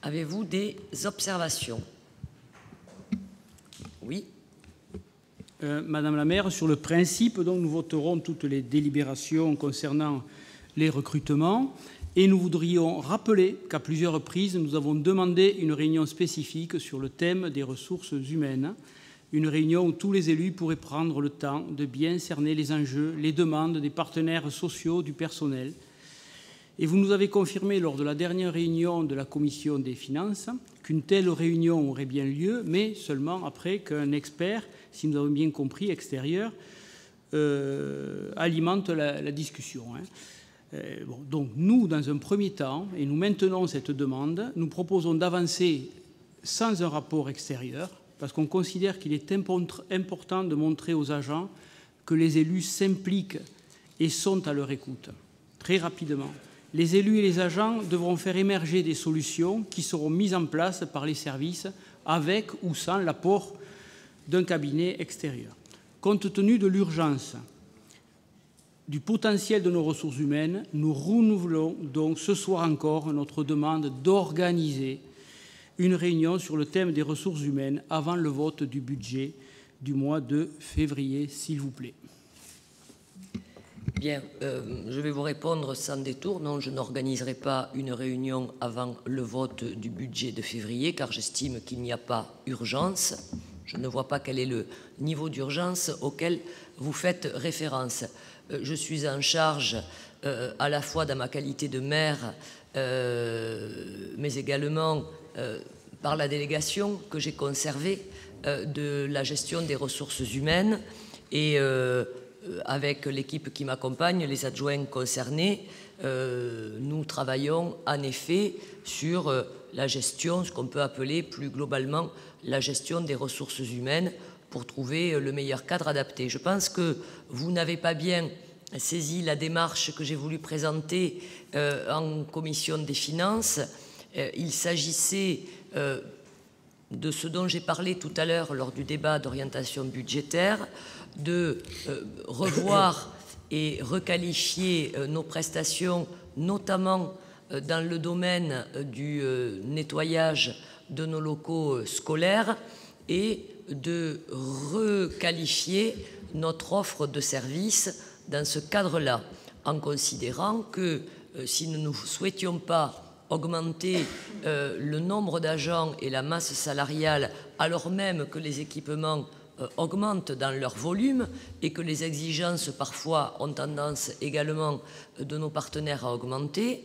Avez-vous des observations? Oui. Madame la maire, sur le principe, donc, nous voterons toutes les délibérations concernant les recrutements et nous voudrions rappeler qu'à plusieurs reprises, nous avons demandé une réunion spécifique sur le thème des ressources humaines, une réunion où tous les élus pourraient prendre le temps de bien cerner les enjeux, les demandes des partenaires sociaux, du personnel. Et vous nous avez confirmé lors de la dernière réunion de la commission des finances qu'une telle réunion aurait bien lieu, mais seulement après qu'un expert, si nous avons bien compris, extérieur, alimente la discussion. Donc nous, dans un premier temps, et nous maintenons cette demande, nous proposons d'avancer sans un rapport extérieur, parce qu'on considère qu'il est important de montrer aux agents que les élus s'impliquent et sont à leur écoute. Très rapidement, les élus et les agents devront faire émerger des solutions qui seront mises en place par les services avec ou sans l'apport d'un cabinet extérieur. Compte tenu de l'urgence du potentiel de nos ressources humaines, nous renouvelons donc ce soir encore notre demande d'organiser une réunion sur le thème des ressources humaines avant le vote du budget du mois de février, s'il vous plaît. Bien, je vais vous répondre sans détour. Non, je n'organiserai pas une réunion avant le vote du budget de février, car j'estime qu'il n'y a pas urgence. Je ne vois pas quel est le niveau d'urgence auquel vous faites référence. Je suis en charge, à la fois dans ma qualité de maire, mais également par la délégation que j'ai conservée de la gestion des ressources humaines, et avec l'équipe qui m'accompagne, les adjoints concernés, nous travaillons en effet sur la gestion, ce qu'on peut appeler plus globalement la gestion des ressources humaines pour trouver le meilleur cadre adapté. Je pense que vous n'avez pas bien saisi la démarche que j'ai voulu présenter en commission des finances. Il s'agissait de ce dont j'ai parlé tout à l'heure lors du débat d'orientation budgétaire, de revoir et requalifier nos prestations, notamment dans le domaine du nettoyage de nos locaux scolaires, et de requalifier notre offre de services dans ce cadre-là, en considérant que si nous ne souhaitions pas augmenter le nombre d'agents et la masse salariale, alors même que les équipements augmentent dans leur volume et que les exigences parfois ont tendance également de nos partenaires à augmenter,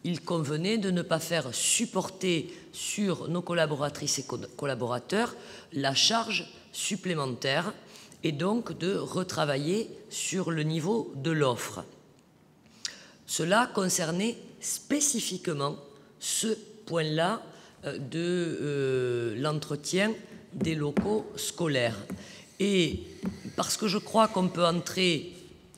il convenait de ne pas faire supporter sur nos collaboratrices et collaborateurs la charge supplémentaire et donc de retravailler sur le niveau de l'offre. Cela concernait spécifiquement ce point-là de l'entretien des locaux scolaires. Et parce que je crois qu'on peut entrer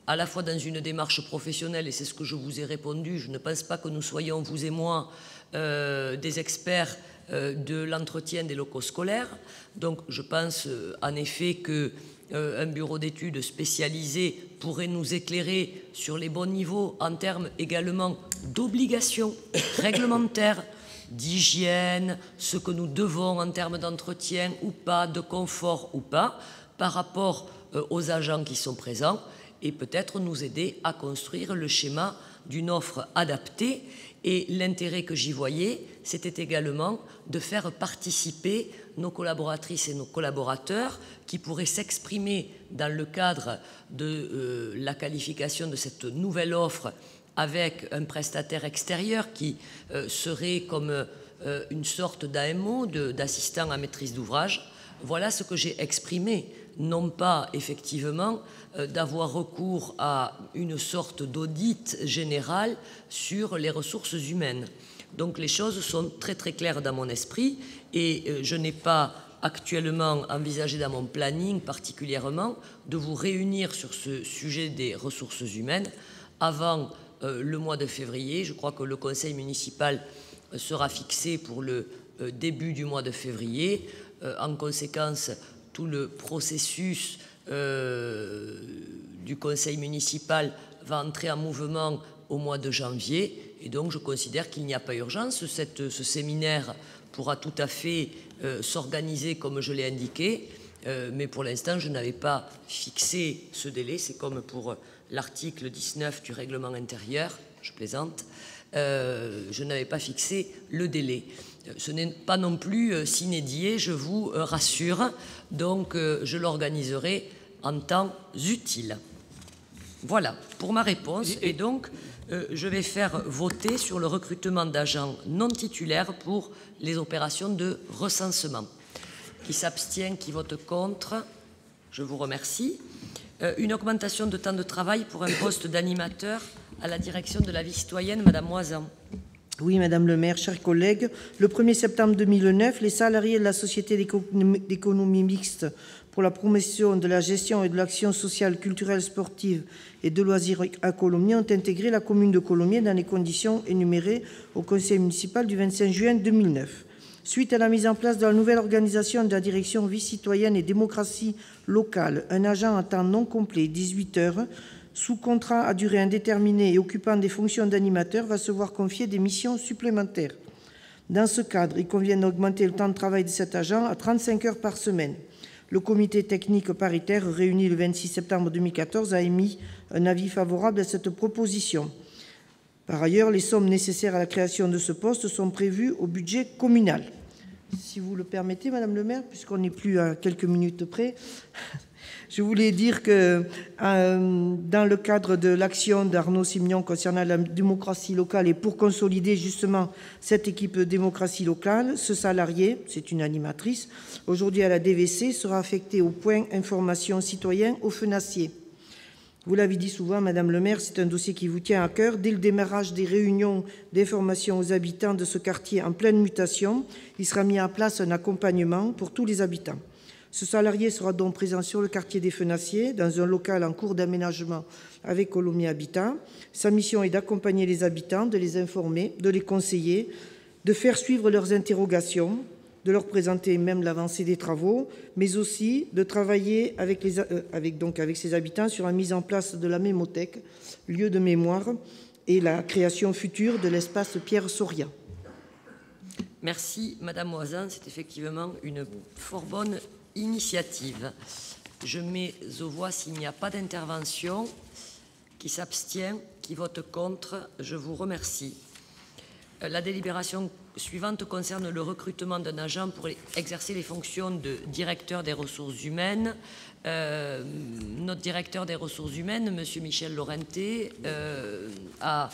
à la fois dans une démarche professionnelle, et c'est ce que je vous ai répondu, je ne pense pas que nous soyons, vous et moi, des experts de l'entretien des locaux scolaires. Donc je pense en effet qu'un bureau d'études spécialisé pourrait nous éclairer sur les bons niveaux en termes également d'obligations réglementaires, d'hygiène, ce que nous devons en termes d'entretien ou pas, de confort ou pas, par rapport aux agents qui sont présents, et peut-être nous aider à construire le schéma d'une offre adaptée. Et l'intérêt que j'y voyais, c'était également de faire participer nos collaboratrices et nos collaborateurs qui pourraient s'exprimer dans le cadre de la qualification de cette nouvelle offre avec un prestataire extérieur qui serait comme une sorte d'AMO, d'assistant à maîtrise d'ouvrage. Voilà ce que j'ai exprimé, non pas effectivement d'avoir recours à une sorte d'audit général sur les ressources humaines. Donc les choses sont très très claires dans mon esprit et je n'ai pas actuellement envisagé dans mon planning particulièrement de vous réunir sur ce sujet des ressources humaines avant le mois de février. Je crois que le conseil municipal sera fixé pour le début du mois de février. En conséquence, tout le processus du conseil municipal va entrer en mouvement au mois de janvier. Et donc, je considère qu'il n'y a pas urgence. Ce séminaire pourra tout à fait s'organiser comme je l'ai indiqué. Mais pour l'instant, je n'avais pas fixé ce délai. C'est comme pour l'article 19 du règlement intérieur. Je plaisante. Je n'avais pas fixé le délai. Ce n'est pas non plus sine die, je vous rassure. Donc, je l'organiserai en temps utile. Voilà pour ma réponse. Et donc, je vais faire voter sur le recrutement d'agents non titulaires pour les opérations de recensement. Qui s'abstient, qui vote contre, je vous remercie. Une augmentation de temps de travail pour un poste d'animateur à la direction de la vie citoyenne, Madame Moisan. Oui, Madame le maire, chers collègues, le 1er septembre 2009, les salariés de la Société d'économie mixte pour la promotion de la gestion et de l'action sociale, culturelle, sportive et de loisirs à Colomiers ont intégré la commune de Colomiers dans les conditions énumérées au conseil municipal du 25 juin 2009. Suite à la mise en place de la nouvelle organisation de la direction vie citoyenne et démocratie locale, un agent à temps non complet, 18 heures, sous contrat à durée indéterminée et occupant des fonctions d'animateur, va se voir confier des missions supplémentaires. Dans ce cadre, il convient d'augmenter le temps de travail de cet agent à 35 heures par semaine. Le comité technique paritaire réuni le 26 septembre 2014 a émis un avis favorable à cette proposition. Par ailleurs, les sommes nécessaires à la création de ce poste sont prévues au budget communal. Si vous le permettez, Madame le maire, puisqu'on n'est plus à quelques minutes près, je voulais dire que dans le cadre de l'action d'Arnaud Simon concernant la démocratie locale et pour consolider justement cette équipe de démocratie locale, ce salarié, c'est une animatrice, aujourd'hui à la DVC, sera affecté au point information citoyen au FENACIer. Vous l'avez dit souvent, Madame le maire, c'est un dossier qui vous tient à cœur. Dès le démarrage des réunions d'information aux habitants de ce quartier en pleine mutation, il sera mis en place un accompagnement pour tous les habitants. Ce salarié sera donc présent sur le quartier des Fenassiers, dans un local en cours d'aménagement avec Colomiers Habitat. Sa mission est d'accompagner les habitants, de les informer, de les conseiller, de faire suivre leurs interrogations, de leur présenter même l'avancée des travaux, mais aussi de travailler avec ces habitants sur la mise en place de la mémothèque, lieu de mémoire, et la création future de l'espace Pierre Soria. Merci, Madame Oisin. C'est effectivement une fort bonne initiative. Je mets aux voix s'il n'y a pas d'intervention, qui s'abstient, qui vote contre. Je vous remercie. La délibération suivante concerne le recrutement d'un agent pour exercer les fonctions de directeur des ressources humaines. Notre directeur des ressources humaines, M. Michel Laurenté, a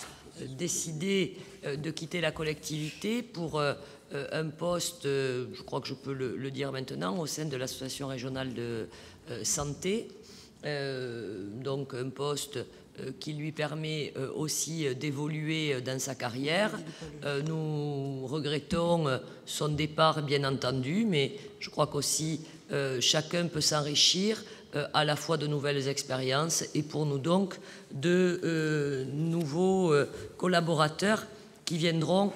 décidé de quitter la collectivité pour un poste, je crois que je peux le dire maintenant, au sein de l'association régionale de santé. Donc un poste qui lui permet aussi d'évoluer dans sa carrière. Nous regrettons son départ, bien entendu, mais je crois qu'aussi chacun peut s'enrichir à la fois de nouvelles expériences et pour nous donc de nouveaux collaborateurs qui viendront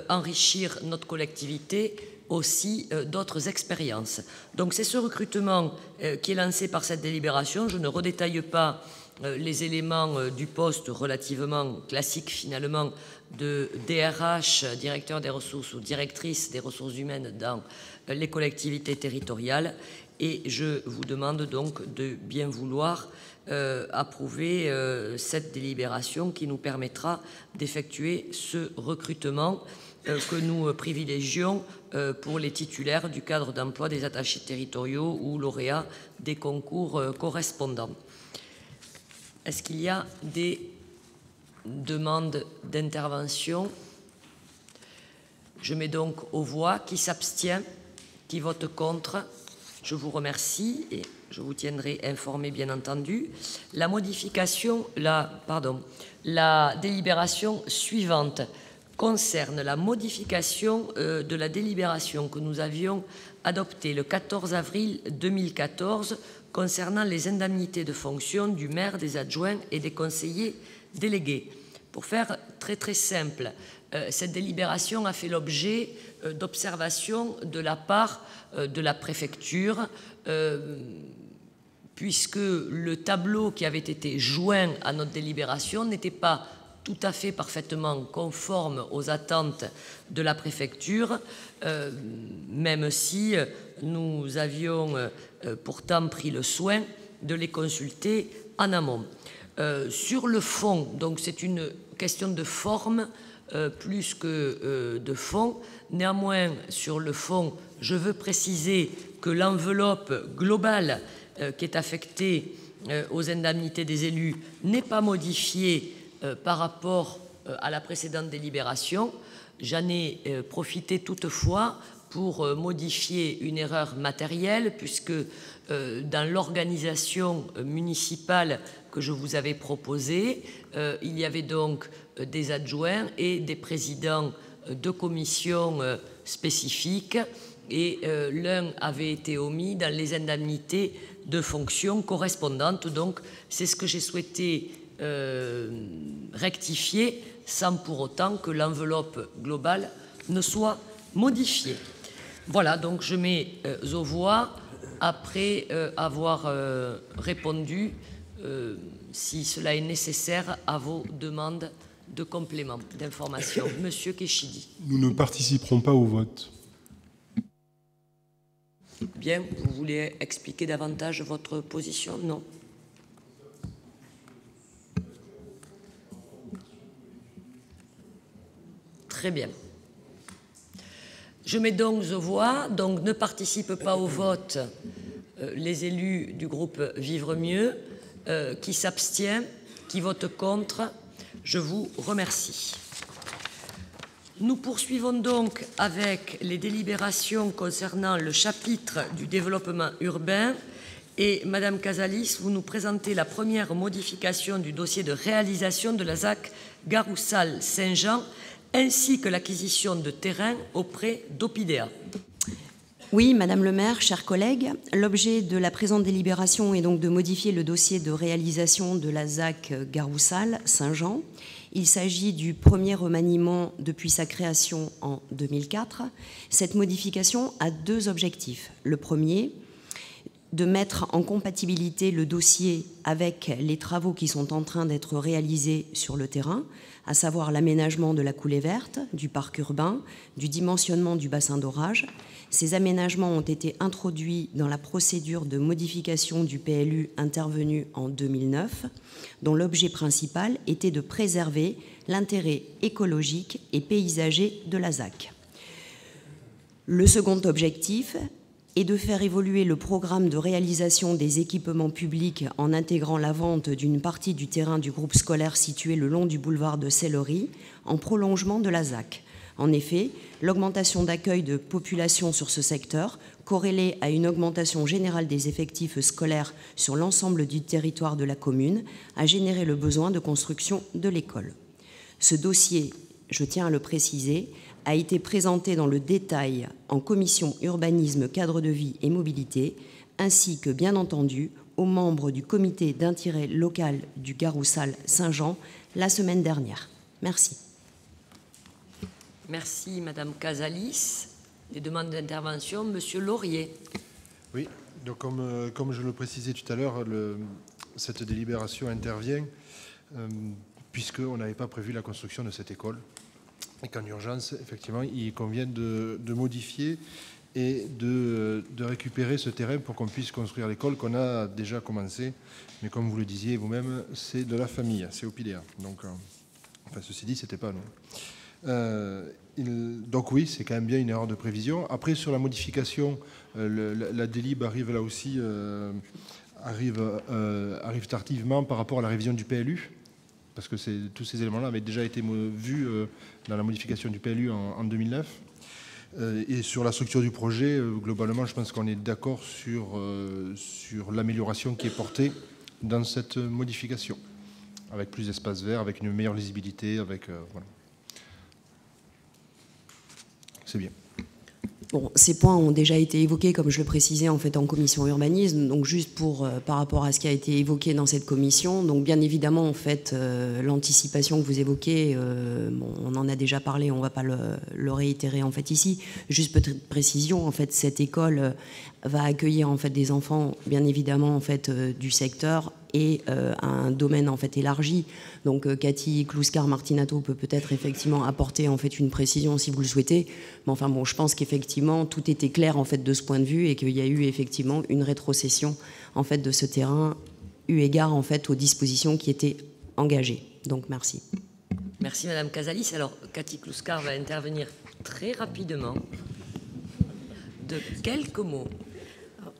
enrichir notre collectivité aussi d'autres expériences. Donc c'est ce recrutement qui est lancé par cette délibération. Je ne redétaille pas les éléments du poste relativement classique finalement de DRH, directeur des ressources ou directrice des ressources humaines dans les collectivités territoriales. Et je vous demande donc de bien vouloir approuver cette délibération qui nous permettra d'effectuer ce recrutement que nous privilégions pour les titulaires du cadre d'emploi des attachés territoriaux ou lauréats des concours correspondants. Est-ce qu'il y a des demandes d'intervention? Je mets donc aux voix. Qui s'abstient? Qui vote contre? Je vous remercie et je vous tiendrai informé, bien entendu. La délibération suivante concerne la modification de la délibération que nous avions adoptée le 14 avril 2014 concernant les indemnités de fonction du maire, des adjoints et des conseillers délégués. Pour faire très très simple, cette délibération a fait l'objet d'observations de la part de la préfecture, puisque le tableau qui avait été joint à notre délibération n'était pas tout à fait parfaitement conforme aux attentes de la préfecture, même si nous avions pourtant pris le soin de les consulter en amont. Sur le fond, donc c'est une question de forme plus que de fond. Néanmoins, sur le fond, je veux préciser que l'enveloppe globale qui est affectée aux indemnités des élus n'est pas modifiée par rapport à la précédente délibération. J'en ai profité toutefois pour modifier une erreur matérielle, puisque dans l'organisation municipale que je vous avais proposée, il y avait donc des adjoints et des présidents de commissions spécifiques, et l'un avait été omis dans les indemnités de fonction correspondantes. Donc c'est ce que j'ai souhaité rectifier, sans pour autant que l'enveloppe globale ne soit modifiée. Voilà, donc je mets aux voix après avoir répondu, si cela est nécessaire, à vos demandes de complément d'information. Monsieur Kéchidi. Nous ne participerons pas au vote. Bien, vous voulez expliquer davantage votre position? Non. Très bien. Je mets donc aux voix, donc ne participent pas au vote les élus du groupe Vivre Mieux, qui s'abstient, qui vote contre. Je vous remercie. Nous poursuivons donc avec les délibérations concernant le chapitre du développement urbain Et Madame Casalis, vous nous présentez la première modification du dossier de réalisation de la ZAC Garoussal-Saint-Jean, ainsi que l'acquisition de terrain auprès d'Opidea. Oui, Madame le maire, chers collègues, l'objet de la présente délibération est donc de modifier le dossier de réalisation de la ZAC Garoussal-Saint-Jean. Il s'agit du premier remaniement depuis sa création en 2004. Cette modification a deux objectifs. Le premier, de mettre en compatibilité le dossier avec les travaux qui sont en train d'être réalisés sur le terrain, à savoir l'aménagement de la coulée verte, du parc urbain, du dimensionnement du bassin d'orage. Ces aménagements ont été introduits dans la procédure de modification du PLU intervenue en 2009, dont l'objet principal était de préserver l'intérêt écologique et paysager de la ZAC. Le second objectif est de faire évoluer le programme de réalisation des équipements publics en intégrant la vente d'une partie du terrain du groupe scolaire situé le long du boulevard de Sellerie en prolongement de la ZAC. En effet, l'augmentation d'accueil de population sur ce secteur, corrélée à une augmentation générale des effectifs scolaires sur l'ensemble du territoire de la commune, a généré le besoin de construction de l'école. Ce dossier, je tiens à le préciser, a été présenté dans le détail en commission urbanisme, cadre de vie et mobilité, ainsi que, bien entendu, aux membres du comité d'intérêt local du Garoussal-Saint-Jean la semaine dernière. Merci. Merci, Madame Casalis. Des demandes d'intervention, Monsieur Laurier. Oui, donc comme je le précisais tout à l'heure, cette délibération intervient puisqu'on n'avait pas prévu la construction de cette école et qu'en urgence, effectivement, il convient de modifier et de récupérer ce terrain pour qu'on puisse construire l'école qu'on a déjà commencé. Mais comme vous le disiez vous-même, c'est de la famille, c'est Opidea. Donc, enfin, ceci dit, c'était pas nous. Donc oui, c'est quand même bien une erreur de prévision. Après, sur la modification, la délib arrive là aussi, arrive tardivement par rapport à la révision du PLU, parce que tous ces éléments-là avaient déjà été vus dans la modification du PLU en 2009. Et sur la structure du projet, globalement, je pense qu'on est d'accord sur l'amélioration qui est portée dans cette modification, avec plus d'espace vert, avec une meilleure lisibilité, avec voilà. C'est bien. Bon, ces points ont déjà été évoqués, comme je le précisais, en fait, en commission urbanisme. Donc, juste par rapport à ce qui a été évoqué dans cette commission, donc bien évidemment, en fait, l'anticipation que vous évoquez, bon, on en a déjà parlé, on ne va pas le réitérer en fait ici. Juste petite précision, en fait, cette école va accueillir en fait des enfants, bien évidemment, en fait, du secteur et un domaine en fait élargi. Donc Cathy Clouscar-Martinato peut peut-être effectivement apporter en fait une précision si vous le souhaitez. Mais enfin bon, je pense qu'effectivement tout était clair en fait de ce point de vue et qu'il y a eu effectivement une rétrocession en fait de ce terrain eu égard en fait aux dispositions qui étaient engagées. Donc merci. Merci Madame Casalis. Alors Cathy Clouscar va intervenir très rapidement de quelques mots.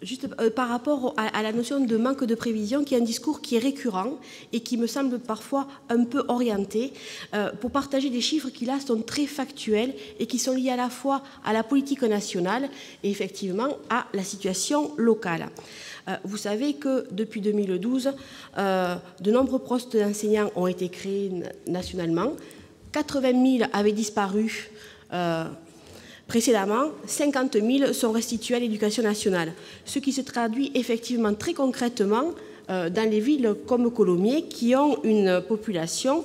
Juste par rapport à la notion de manque de prévision, qui est un discours qui est récurrent et qui me semble parfois un peu orienté, pour partager des chiffres qui là sont très factuels et qui sont liés à la fois à la politique nationale et effectivement à la situation locale. Vous savez que depuis 2012, de nombreux postes d'enseignants ont été créés nationalement. 80 000 avaient disparu précédemment, 50 000 sont restitués à l'éducation nationale, ce qui se traduit effectivement très concrètement dans les villes comme Colomiers qui ont une population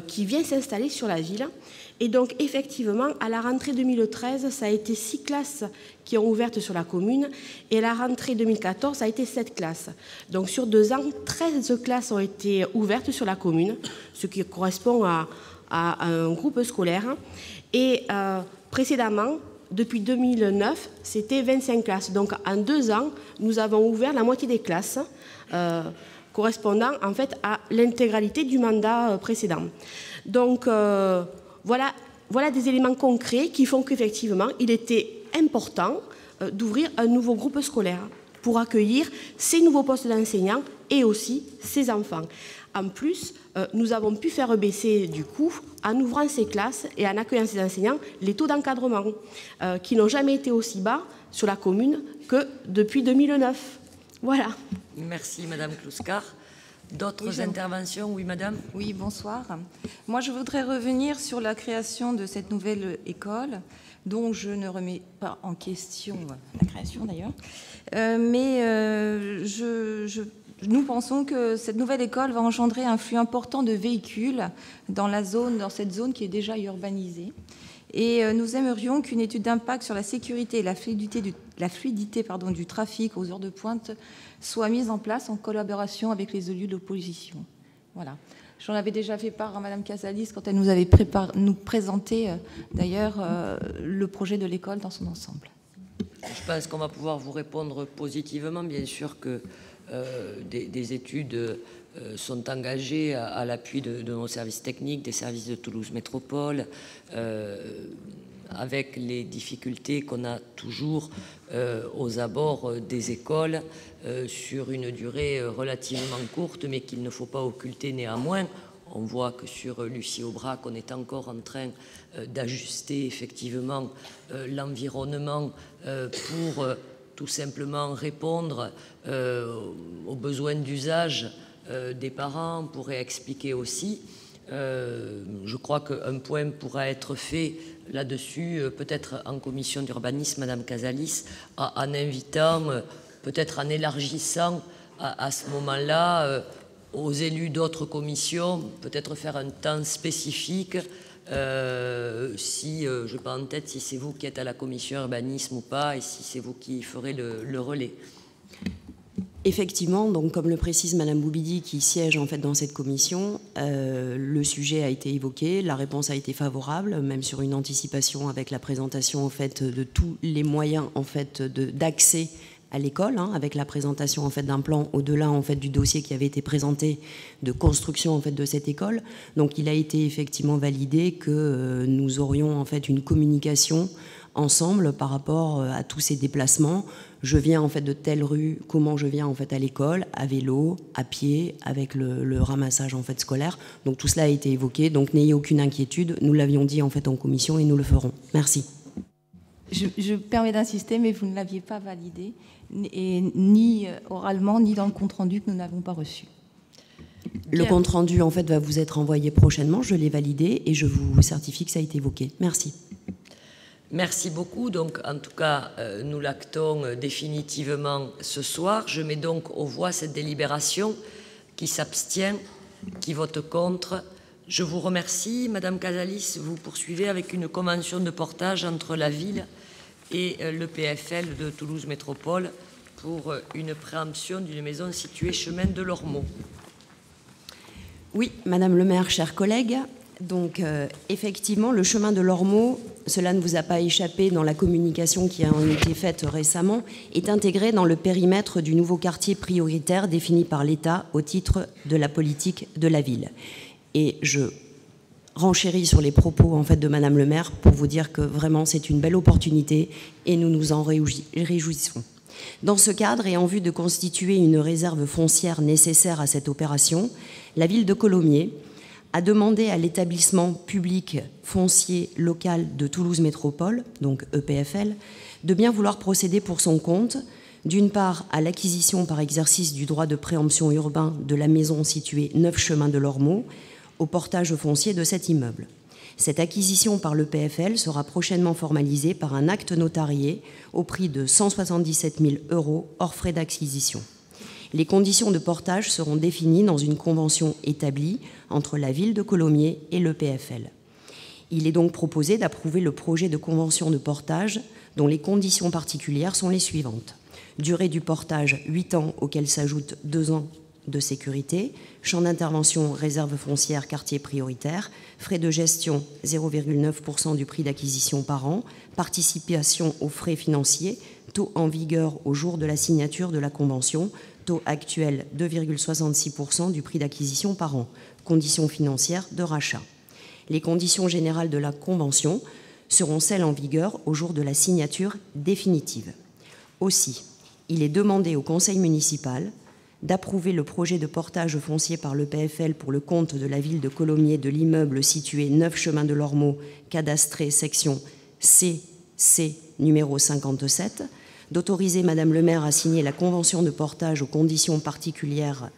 qui vient s'installer sur la ville. Et donc effectivement, à la rentrée 2013, ça a été 6 classes qui ont ouvert sur la commune et à la rentrée 2014, ça a été 7 classes. Donc sur 2 ans, 13 classes ont été ouvertes sur la commune, ce qui correspond à un groupe scolaire. Et précédemment, depuis 2009, c'était 25 classes. Donc, en 2 ans, nous avons ouvert la moitié des classes, correspondant en fait à l'intégralité du mandat précédent. Donc, voilà des éléments concrets qui font qu'effectivement, il était important d'ouvrir un nouveau groupe scolaire pour accueillir ces nouveaux postes d'enseignants et aussi ces enfants. En plus, nous avons pu faire baisser du coup, en ouvrant ces classes et en accueillant ces enseignants, les taux d'encadrement qui n'ont jamais été aussi bas sur la commune que depuis 2009. Voilà. Merci, Madame Clouscar. D'autres interventions? Oui, Madame. Oui, bonsoir. Moi, je voudrais revenir sur la création de cette nouvelle école, dont je ne remets pas en question la création d'ailleurs. Nous pensons que cette nouvelle école va engendrer un flux important de véhicules dans cette zone qui est déjà urbanisée. Et nous aimerions qu'une étude d'impact sur la sécurité et la fluidité du trafic aux heures de pointe soit mise en place en collaboration avec les élus de l'opposition. Voilà. J'en avais déjà fait part à Mme Casalis quand elle nous avait présenté d'ailleurs le projet de l'école dans son ensemble. Je pense qu'on va pouvoir vous répondre positivement. Bien sûr que des études sont engagées à l'appui de nos services techniques, des services de Toulouse Métropole, avec les difficultés qu'on a toujours aux abords des écoles sur une durée relativement courte, mais qu'il ne faut pas occulter néanmoins. On voit que sur Lucie Aubrac, on est encore en train d'ajuster effectivement l'environnement pour tout simplement répondre aux besoins d'usage des parents, on pourrait expliquer aussi. Je crois qu'un point pourra être fait là-dessus, peut-être en commission d'urbanisme, Madame Casalis, en invitant, peut-être en élargissant à ce moment-là aux élus d'autres commissions, peut-être faire un temps spécifique, si, je n'ai pas en tête si c'est vous qui êtes à la commission urbanisme ou pas, et si c'est vous qui ferez le relais. Effectivement, donc comme le précise Madame Boubidi qui siège en fait dans cette commission, le sujet a été évoqué, la réponse a été favorable, même sur une anticipation avec la présentation en fait de tous les moyens en fait d'accès à l'école, avec la présentation en fait d'un plan au-delà en fait du dossier qui avait été présenté de construction en fait de cette école. Donc il a été effectivement validé que nous aurions en fait une communication ensemble par rapport à tous ces déplacements. Je viens en fait de telle rue, comment je viens en fait à l'école, à vélo, à pied, avec le ramassage en fait scolaire. Donc tout cela a été évoqué. Donc n'ayez aucune inquiétude. Nous l'avions dit en fait en commission et nous le ferons. Merci. Je permets d'insister, mais vous ne l'aviez pas validé, et ni oralement, ni dans le compte-rendu que nous n'avons pas reçu. Le compte-rendu, en fait, va vous être envoyé prochainement. Je l'ai validé et je vous certifie que ça a été évoqué. Merci. Merci beaucoup. Donc, en tout cas, nous l'actons définitivement ce soir. Je mets donc aux voix cette délibération. Qui s'abstient, qui vote contre. Je vous remercie. Madame Casalis, vous poursuivez avec une convention de portage entre la ville et le PFL de Toulouse Métropole pour une préemption d'une maison située chemin de l'Ormeau. Oui, Madame le maire, chers collègues. Donc, effectivement, le chemin de l'Ormeau, cela ne vous a pas échappé dans la communication qui a été faite récemment, est intégré dans le périmètre du nouveau quartier prioritaire défini par l'État au titre de la politique de la ville. Et je renchéris sur les propos en fait, de Madame le maire pour vous dire que vraiment c'est une belle opportunité et nous nous en réjouissons. Dans ce cadre et en vue de constituer une réserve foncière nécessaire à cette opération, la ville de Colomiers a demandé à l'établissement public foncier local de Toulouse Métropole, donc EPFL, de bien vouloir procéder pour son compte, d'une part à l'acquisition par exercice du droit de préemption urbain de la maison située 9 chemin de l'Ormeau, au portage foncier de cet immeuble. Cette acquisition par le PFL sera prochainement formalisée par un acte notarié au prix de 177 000 € hors frais d'acquisition. Les conditions de portage seront définies dans une convention établie entre la ville de Colomiers et le PFL. Il est donc proposé d'approuver le projet de convention de portage dont les conditions particulières sont les suivantes. Durée du portage 8 ans auquel s'ajoutent 2 ans de sécurité, champ d'intervention réserve foncière quartier prioritaire, frais de gestion 0,9% du prix d'acquisition par an, participation aux frais financiers, taux en vigueur au jour de la signature de la convention, taux actuel 2,66% du prix d'acquisition par an, conditions financières de rachat. Les conditions générales de la convention seront celles en vigueur au jour de la signature définitive. Aussi, il est demandé au conseil municipal d'approuver le projet de portage foncier par le PFL pour le compte de la ville de Colomiers de l'immeuble situé 9 chemin de l'Ormeau, cadastré section CC numéro 57, d'autoriser Madame le maire à signer la convention de portage aux conditions particulières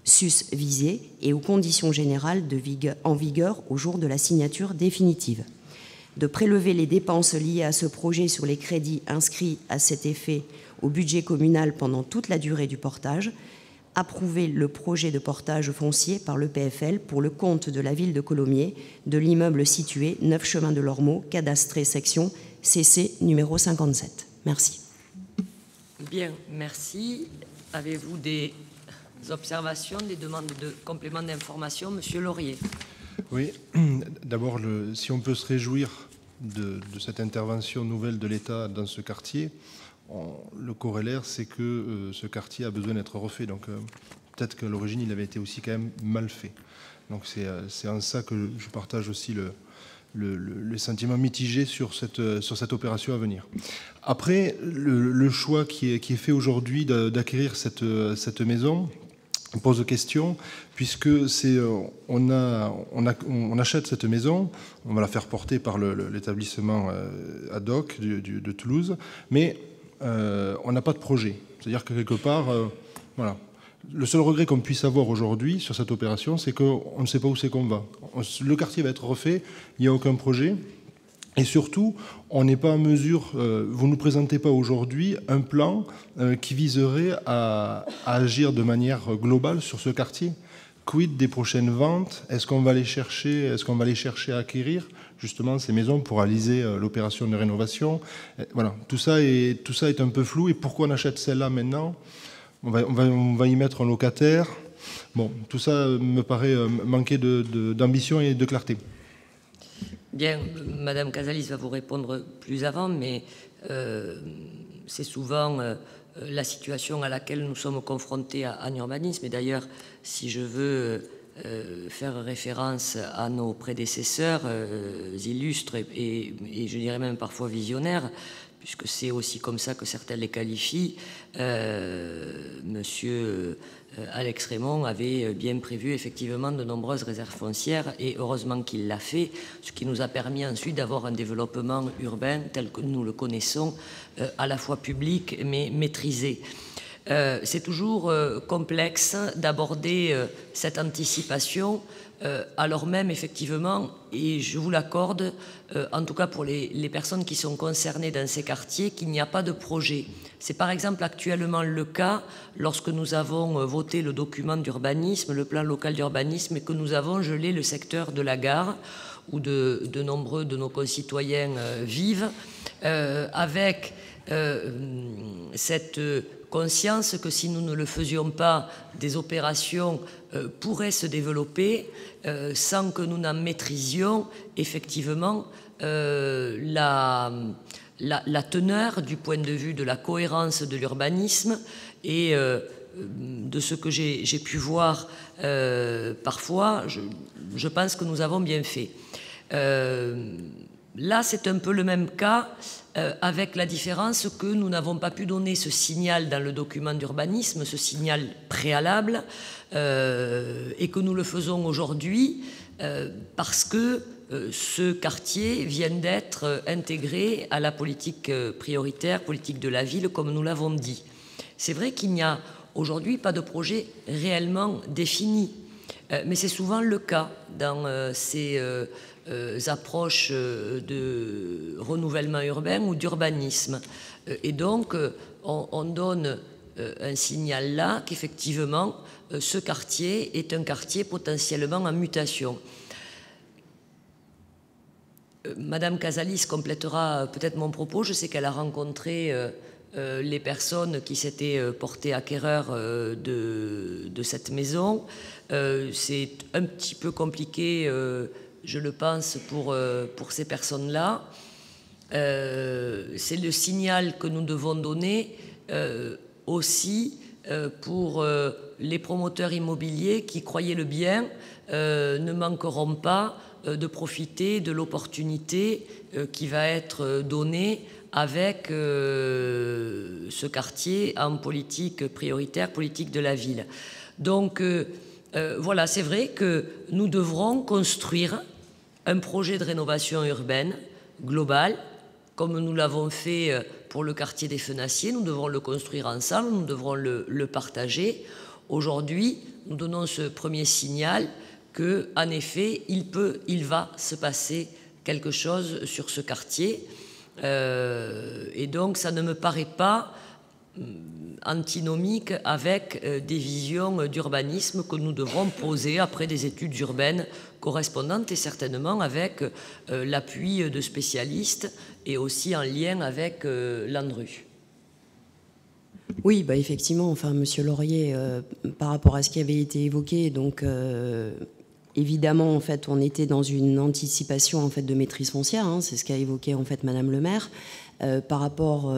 sus visées et aux conditions générales en vigueur au jour de la signature définitive, de prélever les dépenses liées à ce projet sur les crédits inscrits à cet effet au budget communal pendant toute la durée du portage, approuver le projet de portage foncier par le PFL pour le compte de la ville de Colomiers de l'immeuble situé 9 chemin de l'Ormeau, cadastré section CC numéro 57. Merci. Bien, merci. Avez-vous des observations, des demandes de compléments d'information? Monsieur Laurier. Oui, d'abord, si on peut se réjouir de cette intervention nouvelle de l'État dans ce quartier, le corollaire, c'est que ce quartier a besoin d'être refait. Donc peut-être qu'à l'origine, il avait été aussi quand même mal fait. Donc c'est en ça que je partage aussi le sentiment mitigé sur cette opération à venir. Après, le choix qui est fait aujourd'hui d'acquérir cette maison pose question, puisque on achète cette maison, on va la faire porter par l'établissement ad hoc de Toulouse, mais on n'a pas de projet. C'est-à-dire que quelque part, voilà. Le seul regret qu'on puisse avoir aujourd'hui sur cette opération, c'est qu'on ne sait pas où c'est qu'on va. Le quartier va être refait, il n'y a aucun projet. Et surtout, on n'est pas en mesure, vous ne nous présentez pas aujourd'hui un plan qui viserait à agir de manière globale sur ce quartier. Quid des prochaines ventes? Est-ce qu'on va aller chercher à acquérir justement ces maisons pour réaliser l'opération de rénovation? Voilà, tout ça est un peu flou. Et pourquoi on achète celle-là maintenant? On va y mettre un locataire. Bon, tout ça me paraît manquer d'ambition et de clarté. Bien, Madame Casalis va vous répondre plus avant, mais c'est souvent la situation à laquelle nous sommes confrontés en urbanisme. Et d'ailleurs, si je veux faire référence à nos prédécesseurs illustres et je dirais même parfois visionnaires, puisque c'est aussi comme ça que certains les qualifient, Monsieur Alex Raymond avait bien prévu effectivement de nombreuses réserves foncières et heureusement qu'il l'a fait, ce qui nous a permis ensuite d'avoir un développement urbain tel que nous le connaissons, à la fois public mais maîtrisé. C'est toujours complexe d'aborder cette anticipation alors même effectivement, et je vous l'accorde, en tout cas pour les personnes qui sont concernées dans ces quartiers, qu'il n'y a pas de projet. C'est par exemple actuellement le cas lorsque nous avons voté le document d'urbanisme, le plan local d'urbanisme, et que nous avons gelé le secteur de la gare, où de nombreux de nos concitoyens vivent, avec cette conscience que si nous ne le faisions pas, des opérations pourraient se développer sans que nous n'en maîtrisions effectivement la teneur du point de vue de la cohérence de l'urbanisme et de ce que j'ai pu voir parfois, je pense que nous avons bien fait. Là, c'est un peu le même cas, avec la différence que nous n'avons pas pu donner ce signal dans le document d'urbanisme, ce signal préalable, et que nous le faisons aujourd'hui parce que ce quartier vient d'être intégré à la politique prioritaire, politique de la ville, comme nous l'avons dit. C'est vrai qu'il n'y a aujourd'hui pas de projet réellement défini, mais c'est souvent le cas dans ces approches de renouvellement urbain ou d'urbanisme. Et donc, on donne un signal là qu'effectivement, ce quartier est un quartier potentiellement en mutation. Madame Casalis complétera peut-être mon propos. Je sais qu'elle a rencontré les personnes qui s'étaient portées acquéreurs de cette maison. C'est un petit peu compliqué, je le pense, pour ces personnes-là. C'est le signal que nous devons donner aussi pour les promoteurs immobiliers qui, croyaient le bien, ne manqueront pas de profiter de l'opportunité qui va être donnée avec ce quartier en politique prioritaire, politique de la ville. Donc voilà, c'est vrai que nous devrons construire un projet de rénovation urbaine global, comme nous l'avons fait pour le quartier des Fenassiers. Nous devrons le construire ensemble, nous devrons le partager. Aujourd'hui, nous donnons ce premier signal qu'en effet, il va se passer quelque chose sur ce quartier. Et donc, ça ne me paraît pas antinomique avec des visions d'urbanisme que nous devrons poser après des études urbaines correspondantes et certainement avec l'appui de spécialistes et aussi en lien avec l'ANRU. Oui, bah effectivement, enfin, Monsieur Laurier, par rapport à ce qui avait été évoqué, donc évidemment, en fait, on était dans une anticipation en fait de maîtrise foncière, hein, c'est ce qu'a évoqué en fait Madame le maire. Par rapport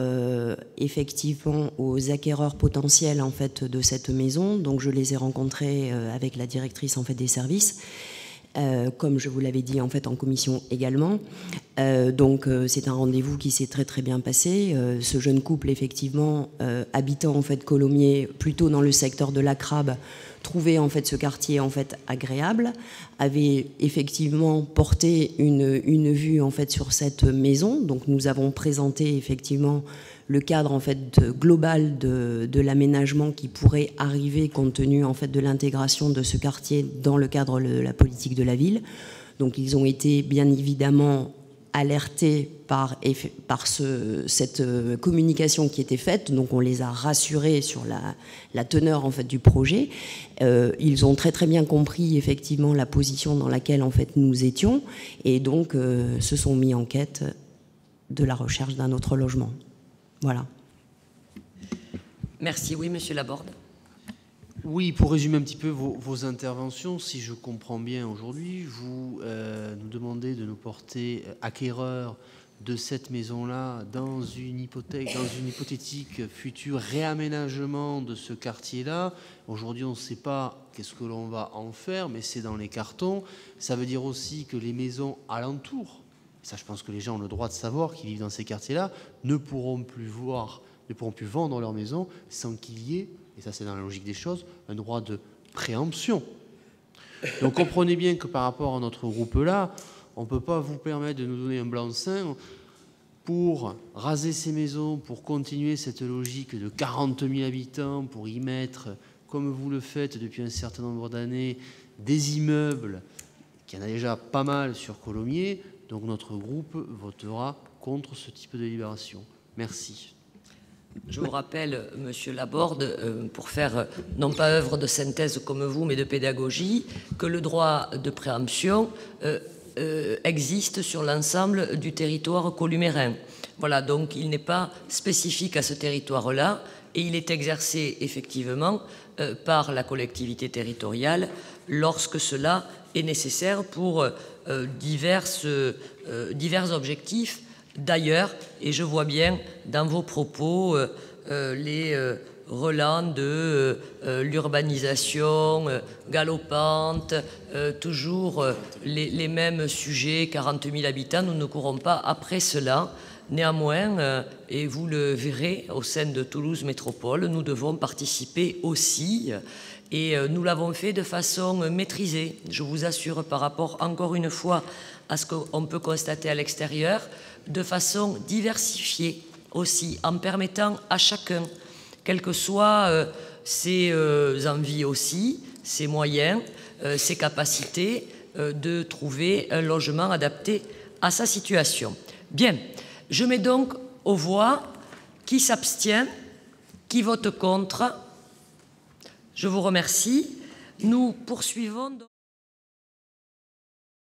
effectivement aux acquéreurs potentiels en fait de cette maison, donc je les ai rencontrés avec la directrice en fait des services, comme je vous l'avais dit en fait en commission également. Donc c'est un rendez-vous qui s'est très très bien passé. Ce jeune couple effectivement habitant en fait Colomiers, plutôt dans le secteur de la Crabe, trouvait en fait ce quartier en fait agréable, avait effectivement porté une vue en fait sur cette maison. Donc nous avons présenté effectivement le cadre en fait global de l'aménagement qui pourrait arriver compte tenu en fait de l'intégration de ce quartier dans le cadre de la politique de la ville. Donc ils ont été bien évidemment alertés par cette communication qui était faite, donc on les a rassurés sur la teneur en fait du projet. Ils ont très très bien compris effectivement la position dans laquelle en fait nous étions et donc se sont mis en quête de la recherche d'un autre logement. Voilà. Merci. Oui, Monsieur Laborde. Oui, pour résumer un petit peu vos interventions, si je comprends bien aujourd'hui, vous nous demandez de nous porter acquéreurs de cette maison-là dans une hypothétique futur réaménagement de ce quartier-là. Aujourd'hui, on ne sait pas qu'est-ce que l'on va en faire, mais c'est dans les cartons. Ça veut dire aussi que les maisons alentours, ça je pense que les gens ont le droit de savoir, qui vivent dans ces quartiers-là, ne pourront plus vendre leur maison sans qu'il y ait, et ça c'est dans la logique des choses, un droit de préemption. Donc comprenez bien que par rapport à notre groupe-là, on ne peut pas vous permettre de nous donner un blanc-seing pour raser ces maisons, pour continuer cette logique de 40 000 habitants, pour y mettre, comme vous le faites depuis un certain nombre d'années, des immeubles, qu'il y en a déjà pas mal sur Colomiers. Donc notre groupe votera contre ce type de délibération. Merci. Je vous rappelle, Monsieur Laborde, pour faire non pas œuvre de synthèse comme vous, mais de pédagogie, que le droit de préemption existe sur l'ensemble du territoire columérin. Voilà, donc il n'est pas spécifique à ce territoire-là et il est exercé effectivement par la collectivité territoriale lorsque cela est nécessaire pour divers objectifs. D'ailleurs, et je vois bien dans vos propos les relents de l'urbanisation galopante, toujours les mêmes sujets, 40 000 habitants, nous ne courons pas après cela. Néanmoins, et vous le verrez, au sein de Toulouse Métropole, nous devons participer aussi, et nous l'avons fait de façon maîtrisée, je vous assure, par rapport, encore une fois, à ce qu'on peut constater à l'extérieur, de façon diversifiée aussi, en permettant à chacun, quelles que soient ses envies aussi, ses moyens, ses capacités, de trouver un logement adapté à sa situation. Bien, je mets donc aux voix qui s'abstient, qui vote contre. Je vous remercie. Nous poursuivons.